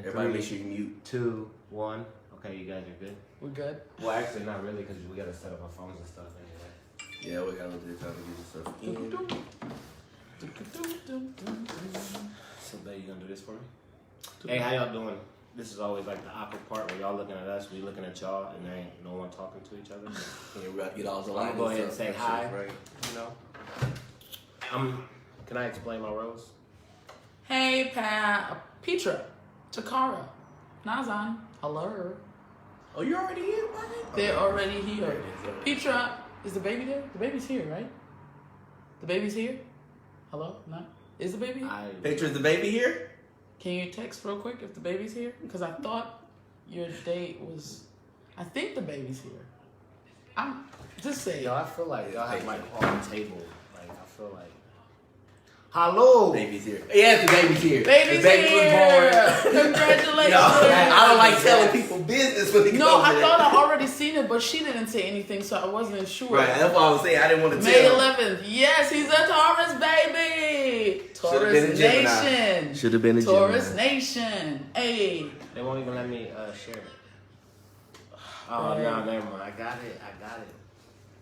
Everybody make sure you mute. 2, 1. Okay, you guys are good? We're good? Well, actually, not really, because we got to set up our phones and stuff anyway. Yeah, we gotta do time to get this stuff in. So, babe, you gonna do this for me? Hey, how y'all doing? This is always like the awkward part where y'all looking at us, we looking at y'all, and there ain't no one talking to each other. Yeah, we gotta get all the I'm gonna go ahead and say hi. Right. You know? Can I explain my roles? Hey, Petra, Takara, Nazan, hello. Oh, you already here, buddy? They're already here. There it is. Petra, is the baby there? The baby's here, right? The baby's here? Hello? No? Is the baby here? Picture is the baby here? Can you text real quick if the baby's here? Because I thought your date was... I think the baby's here. I'm... Just say Yo, I feel like y'all have like on the table. Like, I feel like... Hello! Baby's here. Yes, the baby's here. Baby's the baby here! was born. Congratulations! No, I don't like telling people business when they No, come I to thought that. I already seen it, but she didn't say anything, so I wasn't sure. Right, that's what I was saying. I didn't want to May tell. 11th. Yes, he's a Taurus baby. Should've been a Taurus Gemini. Nation. Should have been a Taurus Gemini. Nation. Hey. They won't even let me share it. Oh, Right. no, never mind. I got it.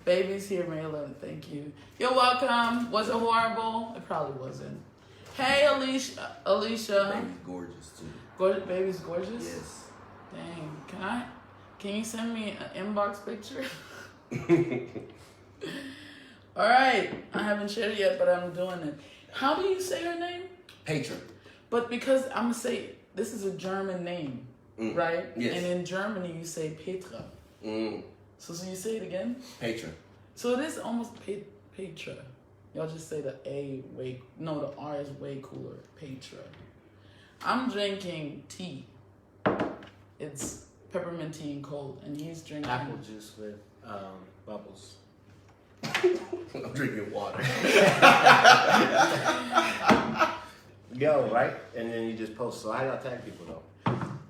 Baby's here, May 11th. Thank you. You're welcome. Was it horrible? It probably wasn't. Hey, Alicia. Baby's gorgeous, too. Baby's gorgeous? Yes. Dang. Can you send me an inbox picture? All right. I haven't shared it yet, but I'm doing it. How do you say her name? Patron. But because I'm going to say, this is a German name, right? Yes. And in Germany, you say Petra. So you say it again? Patron. So it is almost Petra. Y'all just say the the R is way cooler. Petra. I'm drinking tea. It's peppermint tea and cold, and he's drinking Apple juice with bubbles. I'm drinking water. Yo, right? And then you just post. So how y'all tag people though?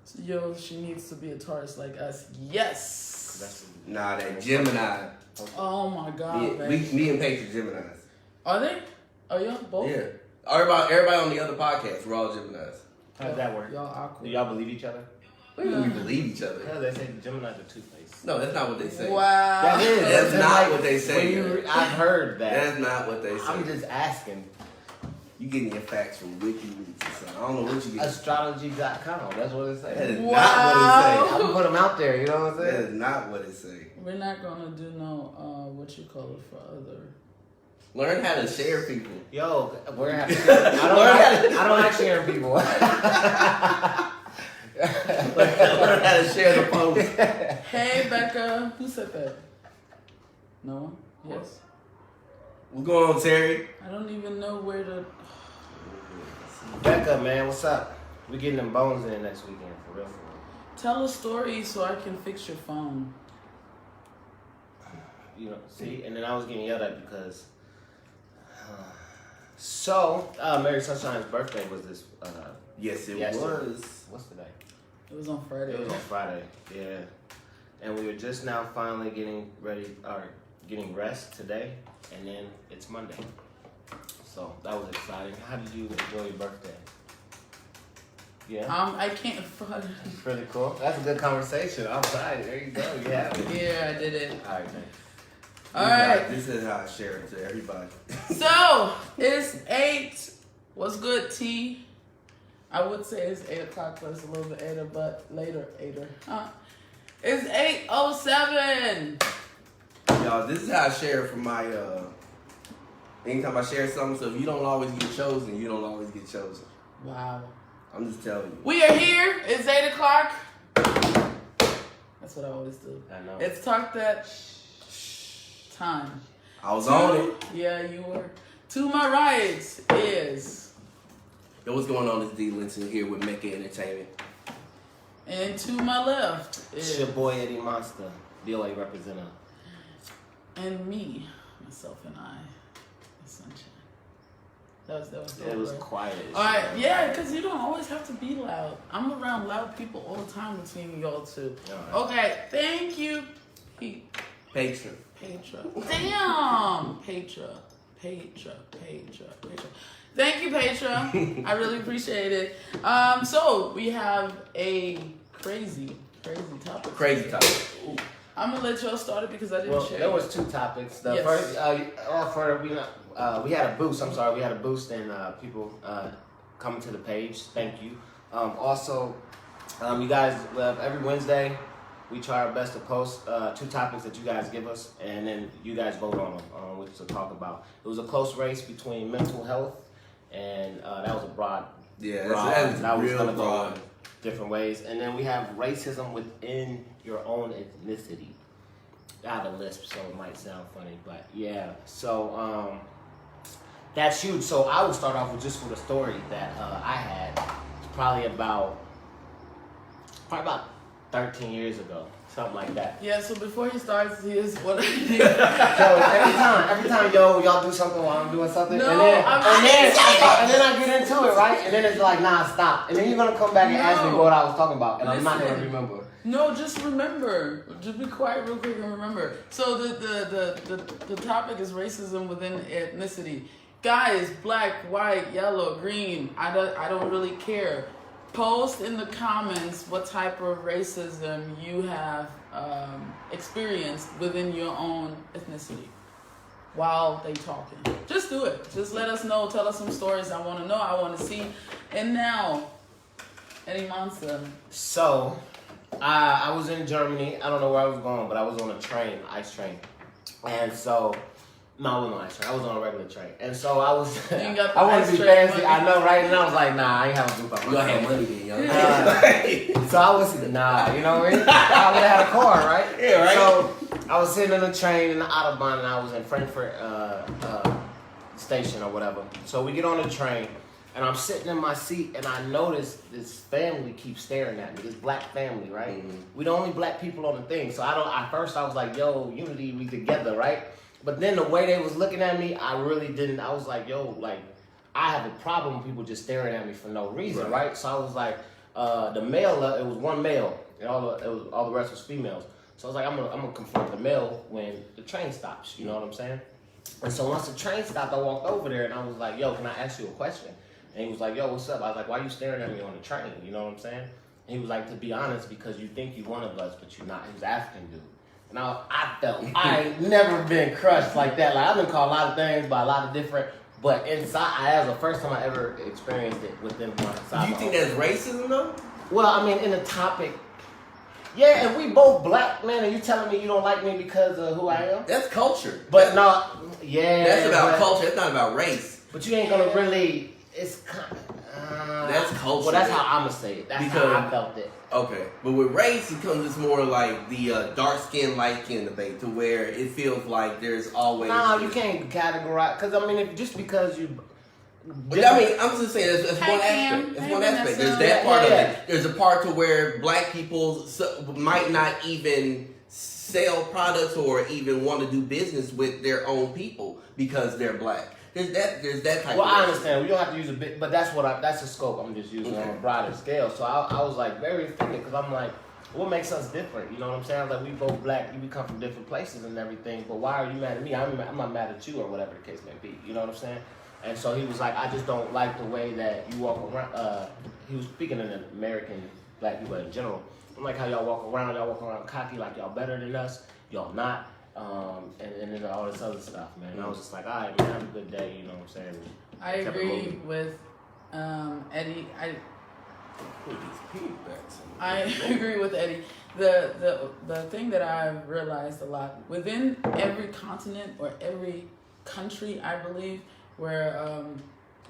So, yo, she needs to be a Taurus like us. Yes. Nah, that Gemini. Oh my God, man. Me and Patron Geminis. Are they? Are y'all both? Yeah. Everybody on the other podcast, we're all Geminis. How does that work? Y'all awkward. Do y'all believe each other? We believe each other. Yeah, they say Gemini's are two-faced. No, that's not what they say. Wow. That is. That's not what they say. I've heard that. That's not what they say. I'm just asking. You getting your facts from WikiLeaks or something. I don't know what you get. Astrology.com. That's what it That says. is Wow. not what it say. I'm gonna put them out there. You know what I'm That saying? is not what it say. We're not gonna do no for other. Learn how to share people. Yo, we're having. I don't like sharing people. Learn how to share the post. Hey Becca, who said that? No one? Yes. What's going on, Terry? I don't even know where to. Becca, man, what's up? We getting them bones in next weekend for real. Tell a story so I can fix your phone. You know, see, and then I was getting yelled at because. Mary Sunshine's birthday was this. Yes, it yesterday. was. What's the day? It was on Friday. It was on Friday, yeah. And we were just now finally getting ready, or getting rest today, and then it's Monday. So that was exciting. How did you enjoy your birthday? Yeah. I can't find. Pretty cool. That's a good conversation. Outside. There you go. You have it. Yeah, I did it. All right, thanks. All right. This is how I share it to everybody. So it's 8. What's good, T? I would say it's 8 o'clock, but it's a little bit later. It's 8:07. Y'all, this is how I share it from my, anytime I share something, so if you don't always get chosen, you don't always get chosen. Wow. I'm just telling you. We are here. It's 8 o'clock. That's what I always do. I know. It's talk that time. I was on it. Yeah, you were. To my right is... Yo, what's going on? It's D. Linton here with Mecca Entertainment. And to my left It's is... your boy Eddie Monster, DLA representative. And me, myself and I. The sunshine. That was It was right? quiet. All right, yeah, because you don't always have to be loud. I'm around loud people all the time between y'all two. All right. Okay, thank you, Patron. Petra. Damn, Petra. Petra. Thank you, Petra. I really appreciate it. So we have a crazy topic. Crazy topic. Ooh. I'm gonna let y'all start it because I didn't share. There was 2 topics. The first, we had a boost. I'm sorry, we had a boost in people coming to the page. Thank you. Also, you guys, every Wednesday, we try our best to post 2 topics that you guys give us, and then you guys vote on them, which to talk about. It was a close race between mental health, and that was a broad. Yeah, that's that was real go broad. Different ways, and then we have racism within your own ethnicity. I have a lisp, so it might sound funny, but yeah. So that's huge. So I will start off with just for the story that I had. It's probably about 13 years ago, something like that. Yeah. So before he starts, here's what I did. So every time, y'all do something while I'm doing something, No, and then I get into it, right? And then it's like, nah, stop. And then you're gonna come back and ask me what I was talking about, and I'm not gonna remember. No, just remember. Just be quiet real quick and remember. So the topic is racism within ethnicity. Guys, black, white, yellow, green, I don't really care. Post in the comments what type of racism you have experienced within your own ethnicity while they talking. Just do it. Just let us know. Tell us some stories. I want to know. I want to see. And now, Eddie Monster. So, I was in Germany. I don't know where I was going, but I was on a train, ice train. And so, no, I wasn't on ice train. I was on a regular train. And so I was, I wanted to be fancy. Money. I know, right? And I was like, nah, I ain't having a group. You gonna have money then, yo. So I was, you know what I mean? I would have had a car, right? Yeah, right. So I was sitting in a train in the Autobahn, and I was in Frankfurt station or whatever. So we get on the train, and I'm sitting in my seat, and I notice this family keeps staring at me. This black family, right? Mm-hmm. We the only black people on the thing. So at first I was like, yo, unity, we together, right? But then the way they was looking at me, I really didn't. I was like, yo, like, I have a problem with people just staring at me for no reason, right? So I was like, the male, it was one male, and all the rest was females. So I was like, I'm gonna confront the male when the train stops. You know what I'm saying? And so once the train stopped, I walked over there and I was like, yo, can I ask you a question? And he was like, yo, what's up? I was like, why are you staring at me on the train? You know what I'm saying? And he was like, to be honest, because you think you're one of us, but you're not. He was an African dude. And I ain't never been crushed like that. Like, I've been called a lot of things by a lot of different, but inside, that was the first time I ever experienced it within my side. Do you think that's racism though? Well, I mean, in the topic, yeah, and we both black, man, and you telling me you don't like me because of who I am? That's culture. But no, yeah. That's about culture. It's not about race. But you ain't gonna really, it's kind of, that's culture. Well, that's how I'm gonna say it. That's how I felt it. Okay, but with race, it comes. It's more like the dark skin, light skin debate, to where it feels like there's always. No, you can't categorize. Because I mean, just because you. But I mean, I'm just saying, it's one aspect. It's one aspect. There's that part of it. There's a part to where black people might not even sell products or even want to do business with their own people because they're black. There's that type. Well, of I understand. We don't have to use a bit, but that's the scope I'm just using on a broader scale. So I was like very offended because I'm like, what makes us different? You know what I'm saying? Like, we both black, we come from different places and everything. But why are you mad at me? I'm not mad at you or whatever the case may be. You know what I'm saying? And so he was like, I just don't like the way that you walk around. He was speaking in American black people in general. I'm like, how y'all walk around cocky like y'all better than us. Y'all not. And then all this other stuff, man. And I was just like, all right, man, have a good day. You know what I'm saying? I agree with Eddie. I agree with Eddie. The thing that I've realized a lot within every continent or every country, I believe, where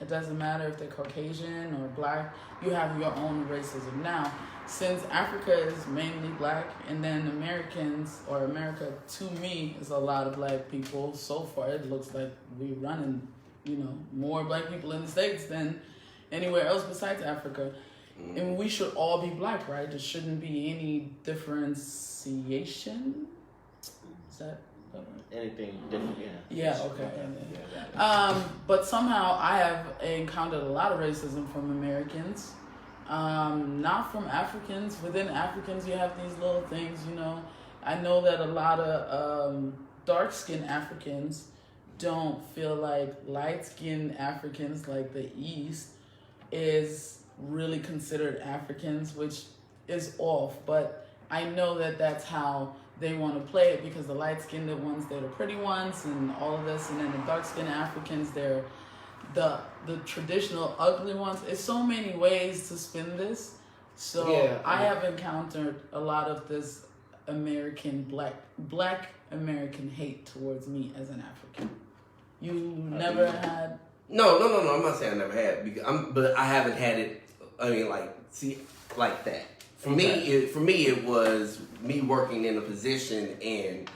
it doesn't matter if they're Caucasian or black, you have your own racism. Now, since Africa is mainly black, and then America to me is a lot of black people. So far, it looks like we're running, more black people in the States than anywhere else besides Africa. And we should all be black, right? There shouldn't be any differentiation. Is that right? Anything different? Yeah. Okay. But somehow I have encountered a lot of racism from Americans. Not from Africans. Within Africans, you have these little things, I know that a lot of dark-skinned Africans don't feel like light-skinned Africans like the East is really considered Africans, which is off. But I know that that's how they want to play it, because the light-skinned ones, they're the pretty ones and all of this, and then the dark-skinned Africans, they're the traditional ugly ones. It's so many ways to spin this. So yeah, I have encountered a lot of this American black American hate towards me as an African. You never had? No. I'm not saying I never had, but I haven't had it. I mean, like that. For me, it was me working in a position and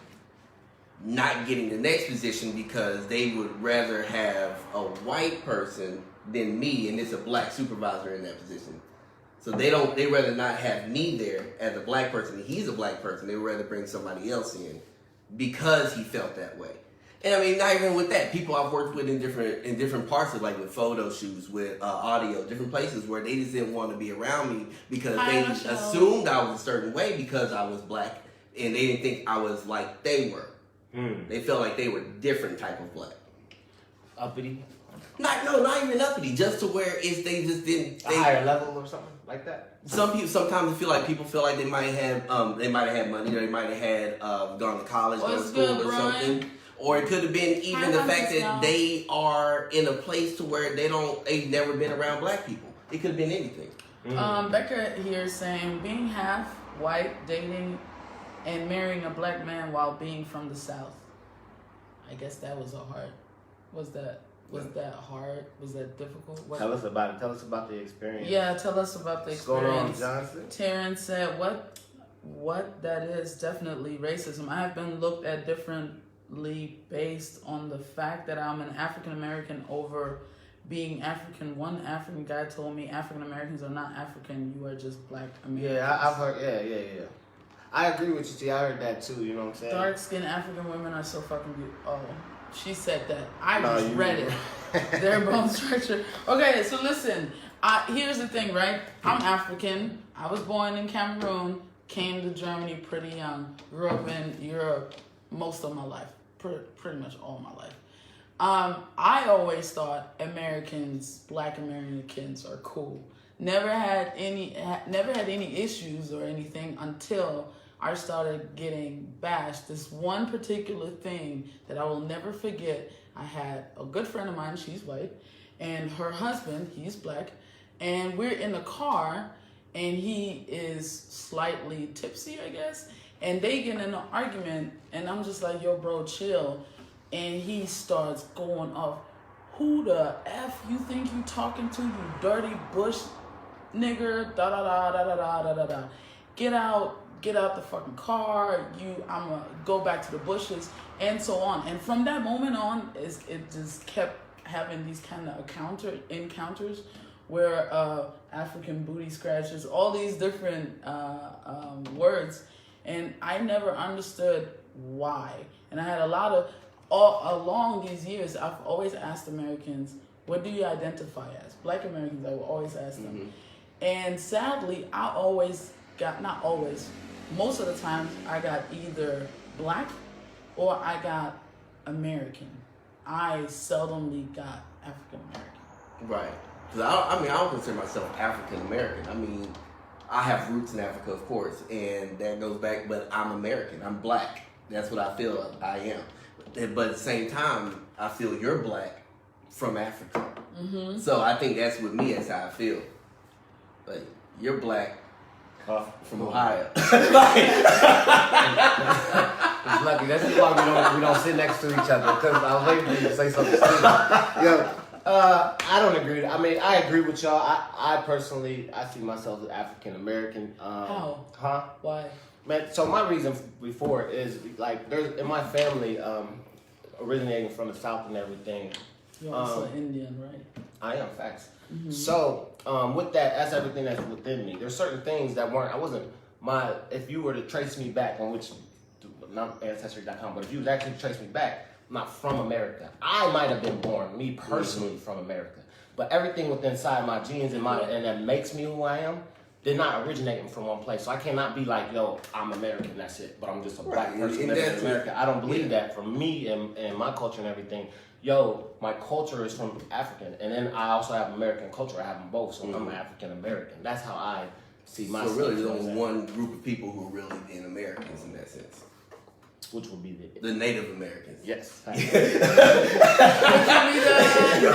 not getting the next position because they would rather have a white person than me, and it's a black supervisor in that position. So they rather not have me there as a black person. He's a black person. They would rather bring somebody else in because he felt that way. And I mean, not even with that. People I've worked with in different parts of, like with photo shoots, with audio, different places where they just didn't want to be around me because they assumed I was a certain way because I was black, and they didn't think I was like they were. They felt like they were different type of black. Uppity? Not even uppity. Just to where they just didn't. A higher level or something like that. Some people sometimes people feel like they might have had money, or they might have had gone to college, gone to school, or something. Or it could have been even the fact that they are in a place to where they've never been around black people. It could have been anything. Becca here saying being half white, dating and marrying a black man while being from the South. I guess that was was that hard? Was that difficult? Tell us about it. Tell us about the experience. Yeah, tell us about the experience. What's going on, Johnson? Terrence said, what that is definitely racism. I have been looked at differently based on the fact that I'm an African American over being African. One African guy told me African Americans are not African, you are just black Americans. Yeah, I've heard, yeah. I agree with you, T. I heard that too, you know what I'm saying? Dark-skinned African women are so fucking beautiful. Oh, she said that. I just read it. Their bone structure. Okay, so listen. Here's the thing, right? I'm African. I was born in Cameroon. Came to Germany pretty young. Grew up in Europe most of my life. Pretty much all my life. I always thought black Americans are cool. Never had any issues or anything until I started getting bashed. This one particular thing that I will never forget. I had a good friend of mine, she's white, and her husband, he's black, and we're in the car, and he is slightly tipsy, I guess, and they get in an argument, and I'm just like, yo, bro, chill, and he starts going off, who the F you think you talking to, you dirty bush nigger, da-da-da-da-da-da-da-da. Get out the fucking car, I'ma go back to the bushes, and so on. And from that moment on, it just kept having these kind of encounters where African booty scratches, all these different words, and I never understood why. And I had along these years, I've always asked Americans, what do you identify as? Black Americans, I will always ask them. Mm-hmm. And sadly, most of the times I got either black or I got American. I seldomly got African American. Right. Because I don't consider myself African American. I mean, I have roots in Africa, of course, and that goes back, but I'm American. I'm black. That's what I feel I am. But at the same time, I feel you're black from Africa. Mm-hmm. So I think that's with me, that's how I feel. Like, you're black from Ohio. It's lucky. That's just why we don't sit next to each other, because I was waiting for you to say something stupid. I don't agree. I mean, I agree with y'all. I personally see myself as African American. How? Huh? Why? Man, so my reason before is like there's in my family, originating from the South and everything. You're also Indian, right? I am, facts. Mm-hmm. So with that's everything that's within me. There's certain things that if you were to trace me back on which, not Ancestry.com, but if you would actually trace me back, I'm not from America. I might have been born, me personally, from America. But everything within inside my genes and that makes me who I am they're not originating from one place. So I cannot be like, yo, I'm American, that's it. But I'm just a black person living in America. I don't believe that. For me and my culture and everything, yo, my culture is from African. And then I also have American culture. I have them both. So I'm African American. That's how I see myself. So really, there's only one group of people who are really being Americans in that sense. Which would be the Native Americans. Yes. Which would be the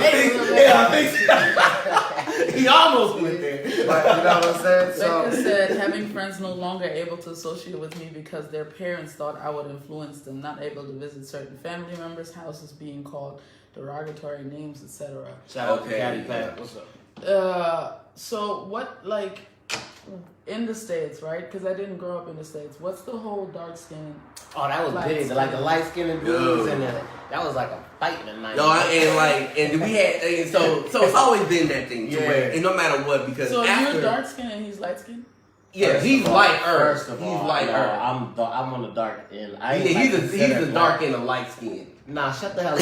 Native Americans. Yeah, he almost went there. But you know what I'm saying? Becca said, having friends no longer able to associate with me because their parents thought I would influence them, not able to visit certain family members' houses, being called derogatory names, etc. Shout out to Caddy Pat. What's up? So what, like, in the States, right? Because I didn't grow up in the States. What's the whole dark skin? Oh, that was big. Like the light skinned dudes, and that was like a fight in the night. No, and we had, and so it's always been that thing to where, and no matter what, because so after, you're dark skinned and he's light skinned. Yeah, he's light earth. First of all, I'm on the dark end. He's the dark end of light skin. Nah, shut the hell up.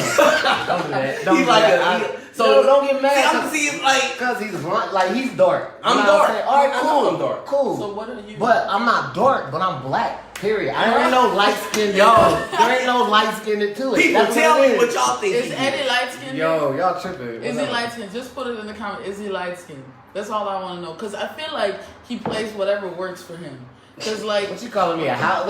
Don't do that. Don't he's do like that. So don't get mad. I'm seeing like because he's blunt, like he's dark. I'm dark. All right, cool. I'm dark. Cool. So what are you? But I'm not dark, but I'm black. Period. I ain't no light skinned. Yo, there ain't no light skinned to it. People tell me what y'all think. Is Eddie light skinned? Yo, y'all tripping. Is he light skinned? Just put it in the comment. Is he light skinned? That's all I want to know. Because I feel like he plays whatever works for him. Because, like. What you calling me, a house?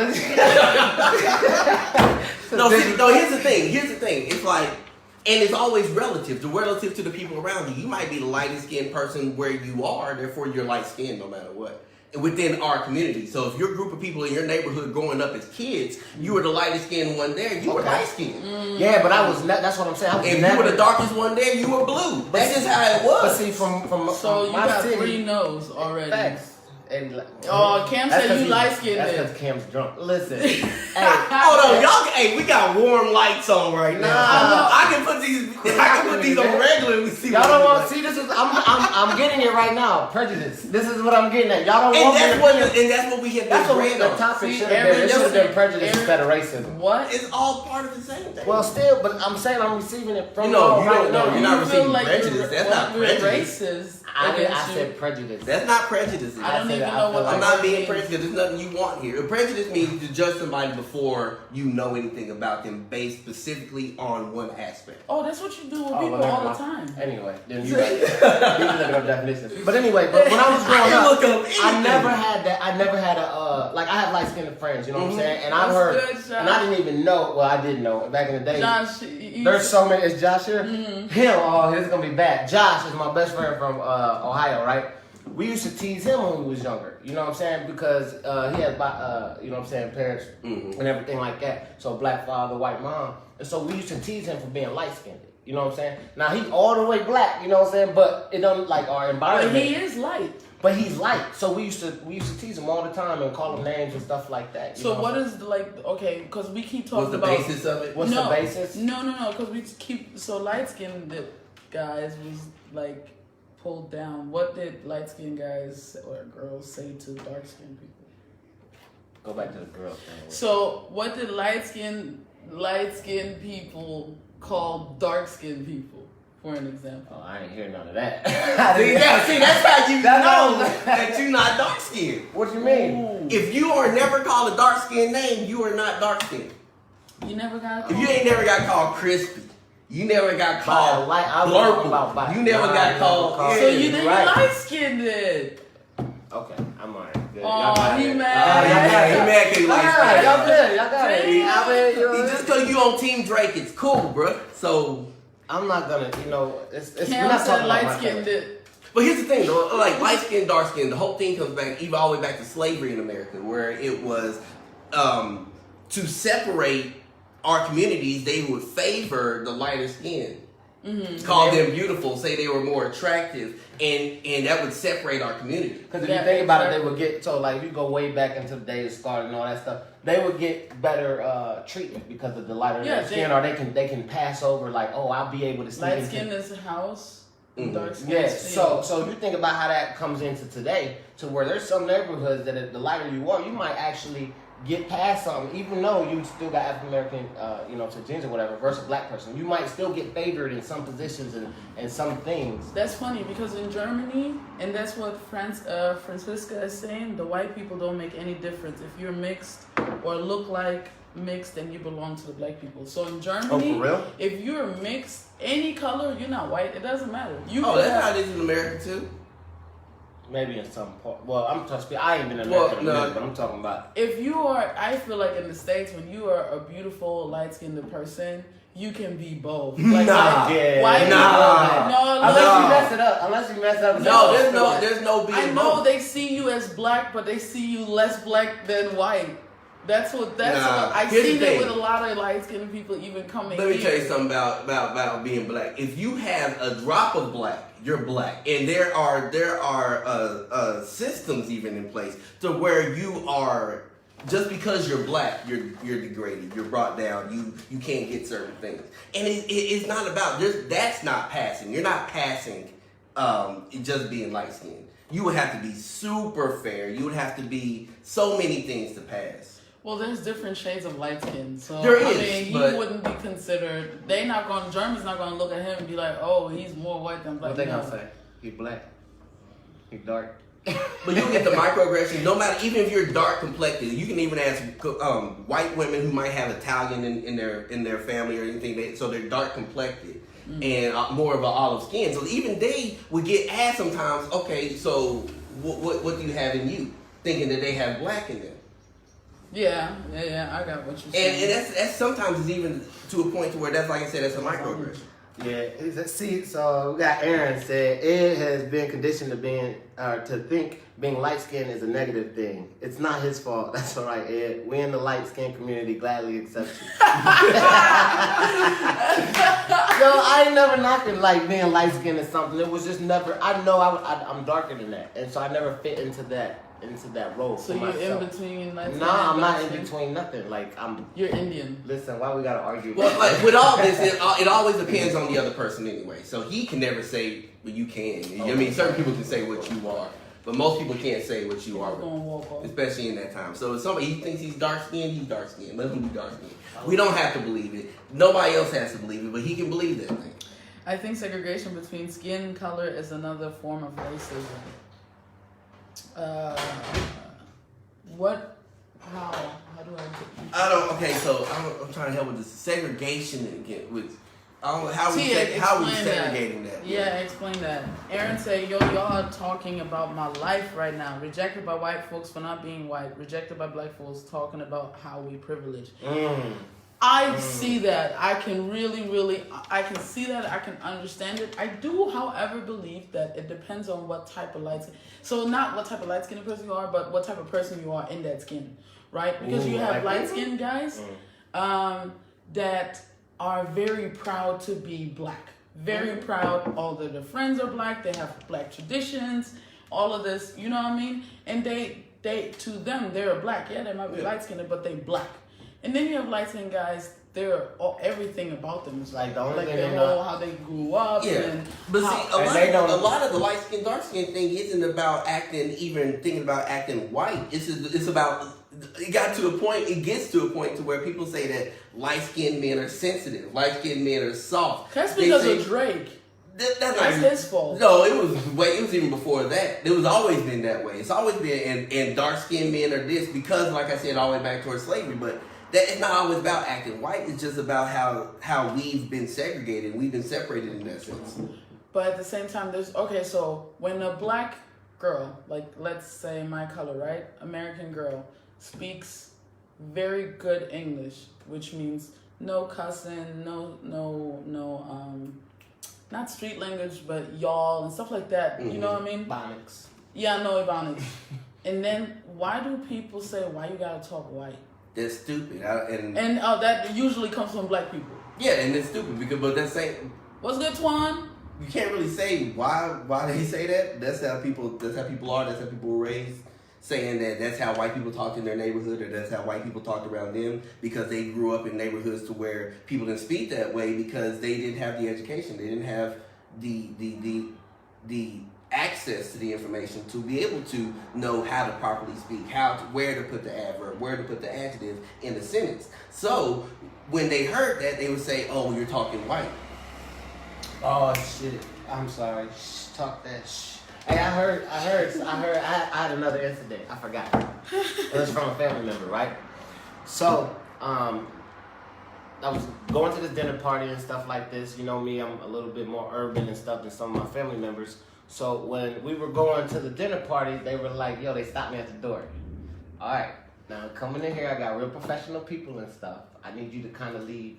No, here's the thing. It's like, and it's always relative to the people around you. You might be the lightest skinned person where you are, therefore you're light skinned no matter what. Within our community. So if your group of people in your neighborhood growing up as kids, you were the lightest skinned one there, you were light skinned. Yeah, but I was that's what I'm saying. If you were the darkest one there, you were blue. That's just how it was. But see, from so you my got city, 3 no's already. Facts. And Cam said you light skinned. That's because Cam's drunk. Listen, hey, hold on, y'all. Hey, we got warm lights on right now. I can put these on regular. We see. Y'all don't want to see this. I'm getting it right now. Prejudice. This is what I'm getting at. Y'all don't want and that's what we have. That's what the topic should have been. It should have been prejudice instead of racism. What? It's all part of the same thing. Well, still, but I'm saying I'm receiving it from you're not receiving prejudice. That's not prejudice. Racist. I said prejudice. That's not prejudice. I don't even know what I'm not being prejudiced. There's nothing you want here. Prejudice means to judge somebody before you know anything about them, based specifically on one aspect. Oh, that's what you do with people all the time. Anyway, then you looking up definitions. But anyway, but when I was growing up, I never had that. I never had a like. I have light skinned friends. You know what I'm saying? And I've heard, and I didn't even know. Well, I didn't know back in the day. Josh, there's so many. Is Josh here? Him. Oh, this is gonna be bad. Josh is my best friend from Ohio, right? We used to tease him when we was younger, you know what I'm saying? Because he had, you know what I'm saying, parents and everything like that. So black father, white mom. And so we used to tease him for being light-skinned, you know what I'm saying? Now he all the way black, you know what I'm saying? But it don't, like, our environment. But he is light. But he's light. So we used to tease him all the time and call him names and stuff like that. So what is, okay, because we keep talking about. What's the basis of it? What's the basis? No, because we keep, so light-skinned guys was, like, pulled down. What did light-skinned guys or girls say to dark-skinned people? Go back to the girl thing. So what did light-skinned people call dark-skinned people, for an example? Oh, I ain't hear none of that. see, that's how you know that you're not dark-skinned. What do you mean? Ooh. If you are never called a dark-skinned name, you are not dark-skinned. You never got. If you ain't never got called crispy. You never got called blurple. You never got called. So you think you're light-skinned then? Okay, I'm alright. Oh, he mad. He mad because he light-skinned. Y'all good. Y'all got it. Just because you on Team Drake, it's cool, bro. So I'm not gonna, it's Cam not said light-skinned. But here's the thing, though. Like light skin, dark skin, the whole thing comes back even all the way back to slavery in America, where it was to separate our communities, they would favor the lighter skin, call them beautiful, say they were more attractive, and that would separate our community. Because if you think about it, they would get, so like if you go way back into the days of Scarlet and all that stuff, they would get better treatment because of the lighter skin, or they can pass over like, oh, I'll be able to sneak light skin is a house. Dark skin. Yes. So you think about how that comes into today, to where there's some neighborhoods that the lighter you are, you might actually get past something, even though you still got African American, to genes or whatever, versus a black person. You might still get favored in some positions and some things. That's funny because in Germany, and that's what Francisca is saying, the white people don't make any difference. If you're mixed or look like mixed, then you belong to the black people. So in Germany, for real? if you're mixed, any color, you're not white, it doesn't matter. That's how it is in America too. Maybe in some part. Well, I ain't been in America, but I'm talking about. If you are, I feel like in the States, when you are a beautiful, light-skinned person, you can be both. Like, nah. White nah. No, unless you mess it up. Unless you mess up. No, there's no being I know both. they see you as black, but they see you less black than white. That's what I see it with a lot of light-skinned people even coming. Let me tell you something about being black. If you have a drop of black, you're black, and there are systems even in place to where you are just because you're black, you're degraded, you're brought down, you can't get certain things, and it's not about that's not passing. You're not passing just being light skinned. You would have to be super fair. You would have to be so many things to pass. Well, there's different shades of light skin, so he wouldn't be considered. Germans not gonna look at him and be like, "Oh, he's more white than black." What they gonna say? He black. He dark. But you get the microaggression. No matter, even if you're dark complected, you can even ask white women who might have Italian in their family or anything. So they're dark complected and more of an olive skin. So even they would get asked sometimes, "Okay, so what do you have in you?" Thinking that they have black in them. Yeah, I got what you're saying. And that's sometimes it's even to a point to where that's, like I said, that's a microaggression. Yeah, so we got Aaron said Ed has been conditioned to think being light skinned is a negative thing. It's not his fault. That's all right, Ed. We in the light skinned community gladly accept you. Yo, I ain't never knocking like being light skinned or something. It was just never. I know I'm darker than that, and so I never fit into that role. So you're myself. In between light skin? Nah, I'm not in between nothing. Like You're Indian. Listen, why we gotta argue? Well, like with all this, it always depends on the other person anyway. So he can never say, well, you can. I mean, certain people can say what you are, but most people can't say what you are, especially in that time. So if somebody thinks he's dark skinned, he's dark skinned. Let him be dark skinned. We don't have to believe it. Nobody else has to believe it, but he can believe that thing. I think segregation between skin color is another form of racism. How do I? Okay, so I'm trying to help with this segregation again. How we segregating that? Yeah, explain that. Aaron said, y'all are talking about my life right now. Rejected by white folks for not being white. Rejected by black folks talking about how we privilege. I see that. I can I can see that. I can understand it. I do, however, believe that it depends on what type of light skin. So not what type of light skinned person you are, but what type of person you are in that skin, right? Because you have light skinned guys that are very proud to be black. Very proud. All of their friends are black. They have black traditions. All of this, you know what I mean? And they to them, they're black. Yeah, they might be light skinned, but they black. And then you have light skinned guys. Everything about them is like the only like thing how they grew up. Yeah, but see, a lot of the light skin, dark skin thing isn't about thinking about acting white. It's about it gets to a point to where people say that light skinned men are sensitive, light skinned men are soft. That's because of Drake. That's his fault. No, it was even before that. It was always been that way. It's always been, and dark skinned men are this because, like I said, all the way back towards slavery, but. That it's not always about acting white. It's just about how we've been segregated. We've been separated in that sense. But at the same time, so when a black girl, like let's say my color, right, American girl, speaks very good English, which means no cussing, no, not street language, but y'all and stuff like that. Mm-hmm. You know what I mean? Ebonics. Yeah, no Ebonics. And then why do people say why you gotta talk white? That's stupid, and that usually comes from black people. Yeah, and it's stupid but that's saying. What's good, Twan? You can't really say why they say that. That's how people are. That's how people were raised, saying that that's how white people talk in their neighborhood, or that's how white people talked around them because they grew up in neighborhoods to where people didn't speak that way because they didn't have the education. They didn't have the access to the information to be able to know how to properly speak, where to put the adverb, where to put the adjective in the sentence. So when they heard that, they would say, "Oh, you're talking white." Oh shit! I'm sorry. Shh, talk that. Shh. Hey, I heard. I had another incident. I forgot. It was from a family member, right? So, I was going to this dinner party and stuff like this. You know me, I'm a little bit more urban and stuff than some of my family members. So when we were going to the dinner party, they were like, "Yo," they stopped me at the door. All right, now coming in here, I got real professional people and stuff. I need you to kind of leave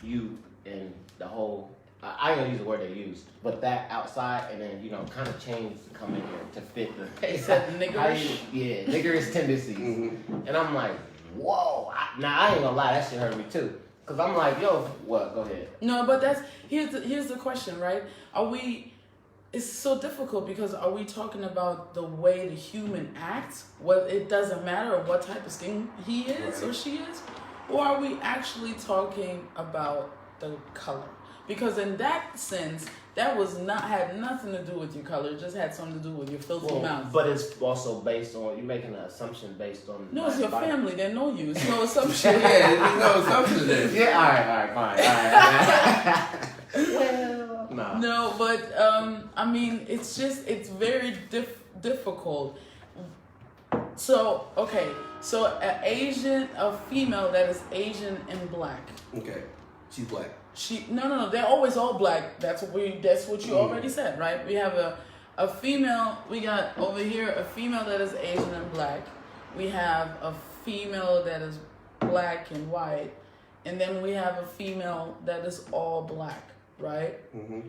you and the whole. I ain't gonna use the word they used, but that outside, and then kind of change to come in here to fit the. They said niggerish. Yeah, niggerish tendencies, and I'm like, whoa. Now I ain't gonna lie, that shit hurt me too, cause I'm like, yo, what? Go ahead. No, but here's the question, right? It's so difficult because are we talking about the way the human acts? Well, it doesn't matter what type of skin he is or she is, or are we actually talking about the color? Because in that sense, that had nothing to do with your color. It just had something to do with your filthy mouth. But it's also based on, you're making an assumption based on. No, it's your family. They know you. It's no assumption. Yeah, there's no assumption there. Yeah, all right, fine. Well, no. No, but I mean, it's very difficult. So, okay, so a female that is Asian and black. Okay, she's black. No, they're always all black. That's what you already said, right? We have a female. We got over here a female that is Asian and black. We have a female that is black and white, and then we have a female that is all black, right? Mm-hmm.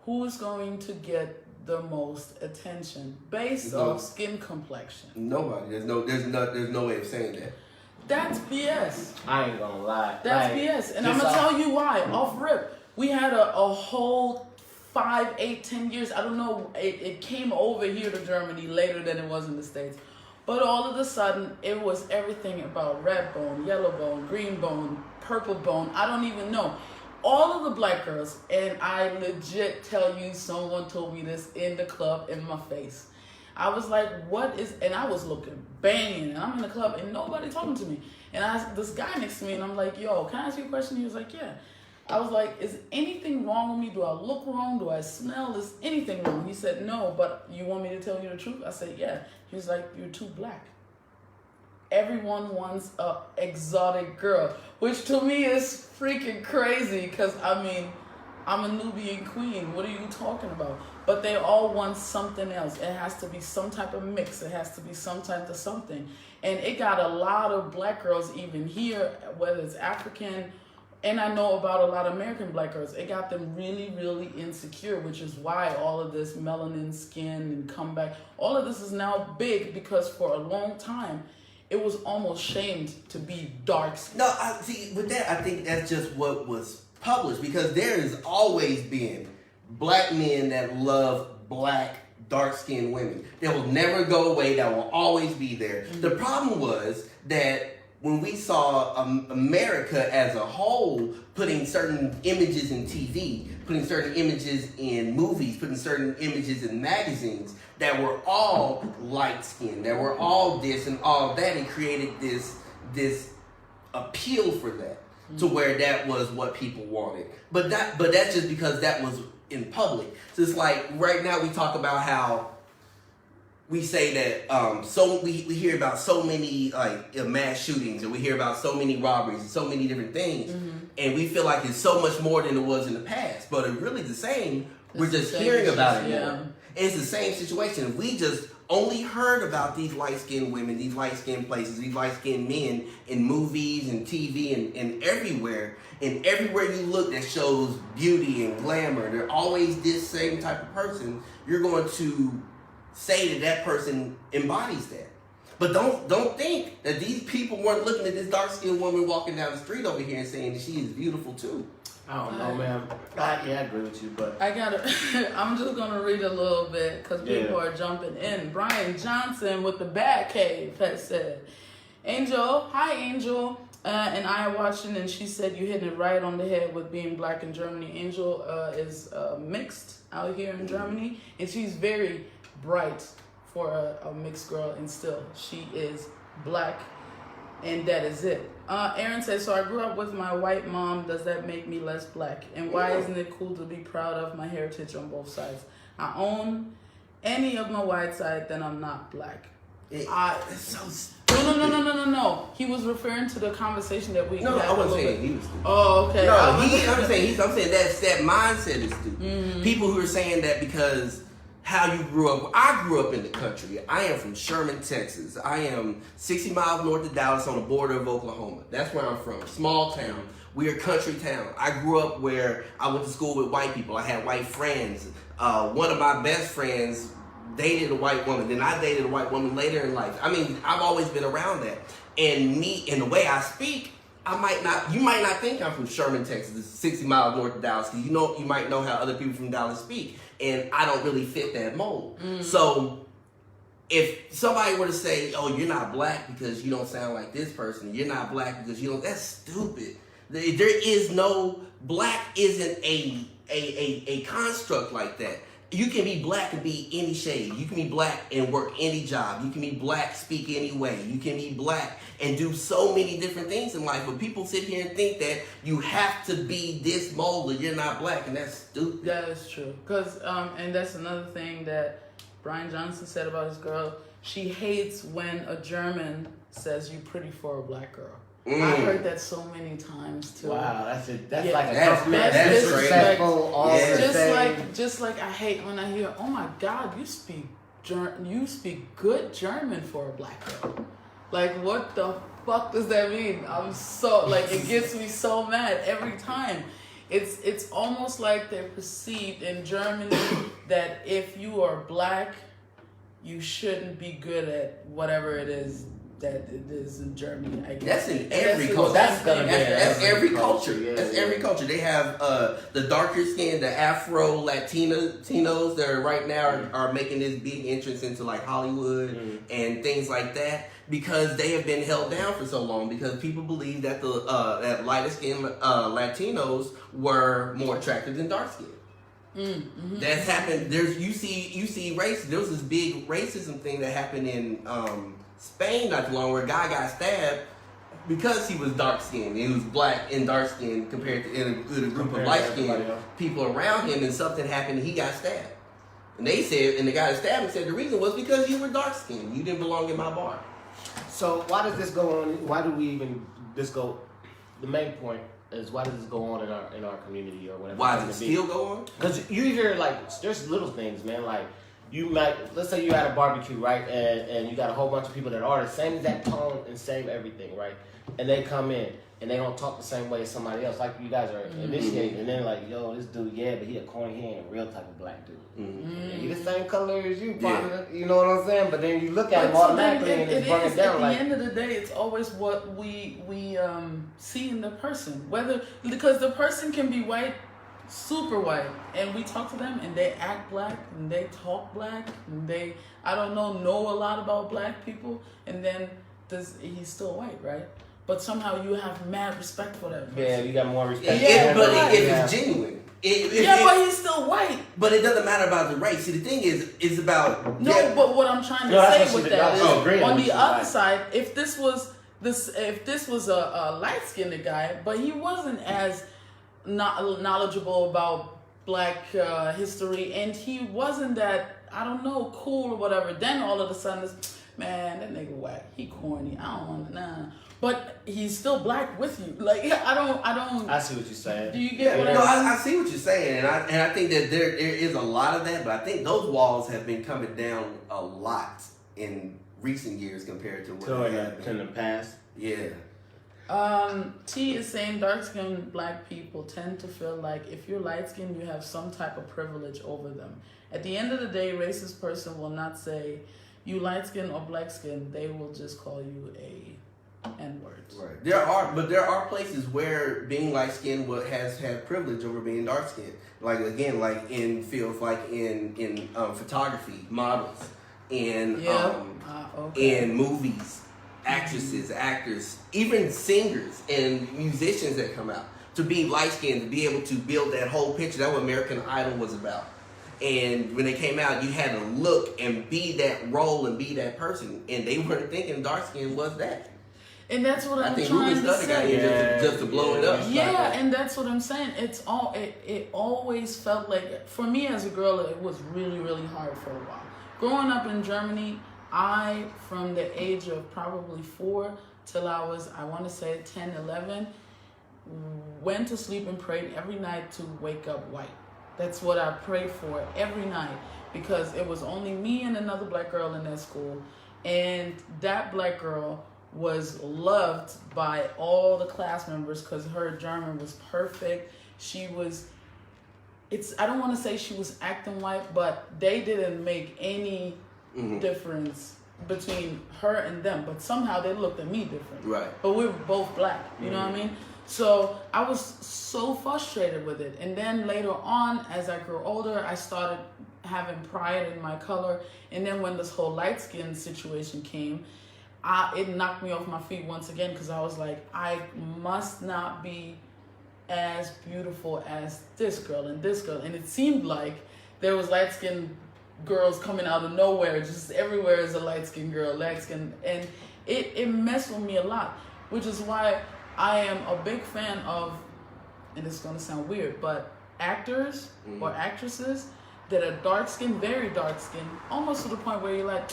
Who is going to get the most attention based off skin complexion? Nobody. There's no way of saying that. That's BS. I ain't gonna lie. That's BS. And I'm going to tell you why. Off rip. We had a whole 5, 8, 10 years. I don't know. It came over here to Germany later than it was in the States. But all of a sudden, it was everything about red bone, yellow bone, green bone, purple bone. I don't even know. All of the black girls, and I legit tell you, someone told me this in the club in my face. I was like, and I was looking banging, and I'm in the club, and nobody talking to me. And I asked this guy next to me, and I'm like, yo, can I ask you a question? He was like, yeah. I was like, is anything wrong with me? Do I look wrong? Do I smell? Is anything wrong? He said, no, but you want me to tell you the truth? I said, yeah. He was like, you're too black. Everyone wants a exotic girl, which to me is freaking crazy, because, I mean, I'm a Nubian queen. What are you talking about? But they all want something else. It has to be some type of mix. It has to be some type of something. And it got a lot of black girls even here, whether it's African, and I know about a lot of American black girls. It got them really, really insecure, which is why all of this melanin skin and comeback, all of this is now big, because for a long time, it was almost shamed to be dark skin. No, with that, I think that's just what was published, because there has always been black men that love black, dark-skinned women. They will never go away. That will always be there. Mm-hmm. The problem was that when we saw America as a whole putting certain images in TV, putting certain images in movies, putting certain images in magazines that were all light-skinned, that were all this and all that, and created this appeal for that. To where that was what people wanted, but that's just because that was in public. So it's like right now we talk about how we say that we hear about so many mass shootings, and we hear about so many robberies and so many different things, and we feel like it's so much more than it was in the past. But it's really the same. We're just hearing about it more. It's the same situation. We just only heard about these light-skinned women, these light-skinned places, these light-skinned men in movies and TV and everywhere. And everywhere you look that shows beauty and glamour, they're always this same type of person. You're going to say that person embodies that. But don't think that these people weren't looking at this dark-skinned woman walking down the street over here and saying that she is beautiful too. I don't know, man. I agree with you, but I'm just gonna read a little bit because people are jumping in. Brian Johnson with the Bat Cave has said, Angel, hi Angel, and I are watching, and she said you hitting it right on the head with being black in Germany. Angel is mixed. out here in Germany, and she's very bright for a mixed girl, and still she is black, and that is it. Aaron says, so I grew up with my white mom. Does that make me less black? And why isn't it cool to be proud of my heritage on both sides? I own any of my white side, then I'm not black. It's so stupid. No. He was referring to the conversation that we had. No, I wasn't saying bit. he was stupid. Oh, okay. No, I'm saying that mindset is stupid. Mm-hmm. People who are saying that because how you grew up. I grew up in the country. I am from Sherman, Texas. I am 60 miles north of Dallas on the border of Oklahoma. That's where I'm from. Small town. We're a country town. I grew up where I went to school with white people. I had white friends. One of my best friends dated a white woman. Then I dated a white woman later in life. I mean, I've always been around that. And me, and the way I speak, you might not think I'm from Sherman, Texas. It's 60 miles north of Dallas. Because you might know how other people from Dallas speak. And I don't really fit that mold. So if somebody were to say, oh, you're not black because you don't sound like this person. You're not black because you don't, that's stupid. There is no, black isn't a construct like that. You can be black and be any shade. You can be black and work any job. You can be black, speak any way. You can be black and do so many different things in life. But people sit here and think that you have to be this mold or you're not black, and that's stupid. That is true. Because, and that's another thing that Brian Johnson said about his girl. She hates when a German says you pretty for a black girl. I heard that so many times too. Wow, that's like a That's compliment. That's disrespectful. Just like I hate when I hear, oh my God, you speak good German for a black girl. Like, what the fuck does that mean? I'm so it gets me so mad every time. It's almost like they're perceived in Germany that if you are black, you shouldn't be good at whatever it is that it is in Germany. I guess. That's in every culture. That's every culture. Yeah, that's every culture. They have the darker skin, the Afro Latinos that are right now are making this big entrance into like Hollywood and things like that because they have been held down for so long because people believe that that lighter skinned Latinos were more attractive than dark skin. That's happened. You see race. There was this big racism thing that happened in Spain not too long where a guy got stabbed because he was dark skinned. He was black and dark skinned compared to in a group of light skinned people around him, and something happened and he got stabbed. And they said, and the guy that stabbed him said the reason was because you were dark skinned. You didn't belong in my bar. So why does this go on? Why do we even this go? The main point is why does this go on in our community or whatever? Why does it still go on? Because you hear there's little things, man, like. You might, let's say you're at a barbecue, right, and you got a whole bunch of people that are the same exact tone and same everything, right, and they come in and they don't talk the same way as somebody else, like you guys are initiating, and then like, yo, this dude, yeah, but he a corny, he ain't a real type of black dude. Yeah, he the same color as you, partner, you know what I'm saying? But then you look at him automatically and it's burning down. At the end of the day, it's always what we see in the person, because the person can be white, super white, and we talk to them and they act black and they talk black and they know a lot about black people, and then he's still white, right? But somehow you have mad respect for that person. Yeah, you got more respect. But if it's genuine. But he's still white. But it doesn't matter about the race. See, the thing is about but what I'm trying to say with that is on the other side, if this was a light skinned guy, but he wasn't as not knowledgeable about black history, and he wasn't that, I don't know, cool or whatever, then all of a sudden it's, man, that nigga whack, he corny, I don't want nah. But he's still black with you. Like, I don't. I see what you're saying. Do you get what I mean? I see what you're saying, and I think that there is a lot of that, but I think those walls have been coming down a lot in recent years compared to what they have been in the past. Yeah. T is saying dark-skinned black people tend to feel like if you're light-skinned, you have some type of privilege over them. At the end of the day, racist person will not say you light-skinned or black-skinned. They will just call you a N-word. Right. There are places where being light-skinned has had privilege over being dark-skinned. Like again, like in fields like in photography, models, in movies. Actresses, actors, even singers and musicians that come out to be light skinned, to be able to build that whole picture. That's what American Idol was about. And when they came out, you had to look and be that role and be that person. And they weren't thinking dark skin was that. And that's what I'm think trying to say. Got here just to blow it up. Yeah, and that's what I'm saying. It always felt like, for me as a girl, it was really, really hard for a while. Growing up in Germany, from the age of probably 4 till I was, I want to say 10, 11, went to sleep and prayed every night to wake up white. That's what I prayed for every night, because it was only me and another black girl in that school, and that black girl was loved by all the class members because her German was perfect. She was, I don't want to say she was acting white, but they didn't make any difference between her and them, but somehow they looked at me different. Right. But we were both black, you know what I mean? So I was so frustrated with it. And then later on, as I grew older, I started having pride in my color. And then when this whole light skin situation came, it knocked me off my feet once again, because I was like, I must not be as beautiful as this girl and this girl. And it seemed like there was light skinned girls coming out of nowhere, just everywhere is a light skinned girl, light skinned, and it messed with me a lot, which is why I am a big fan of, and it's gonna sound weird, but actors or actresses that are dark skinned, very dark skinned, almost to the point where you're like,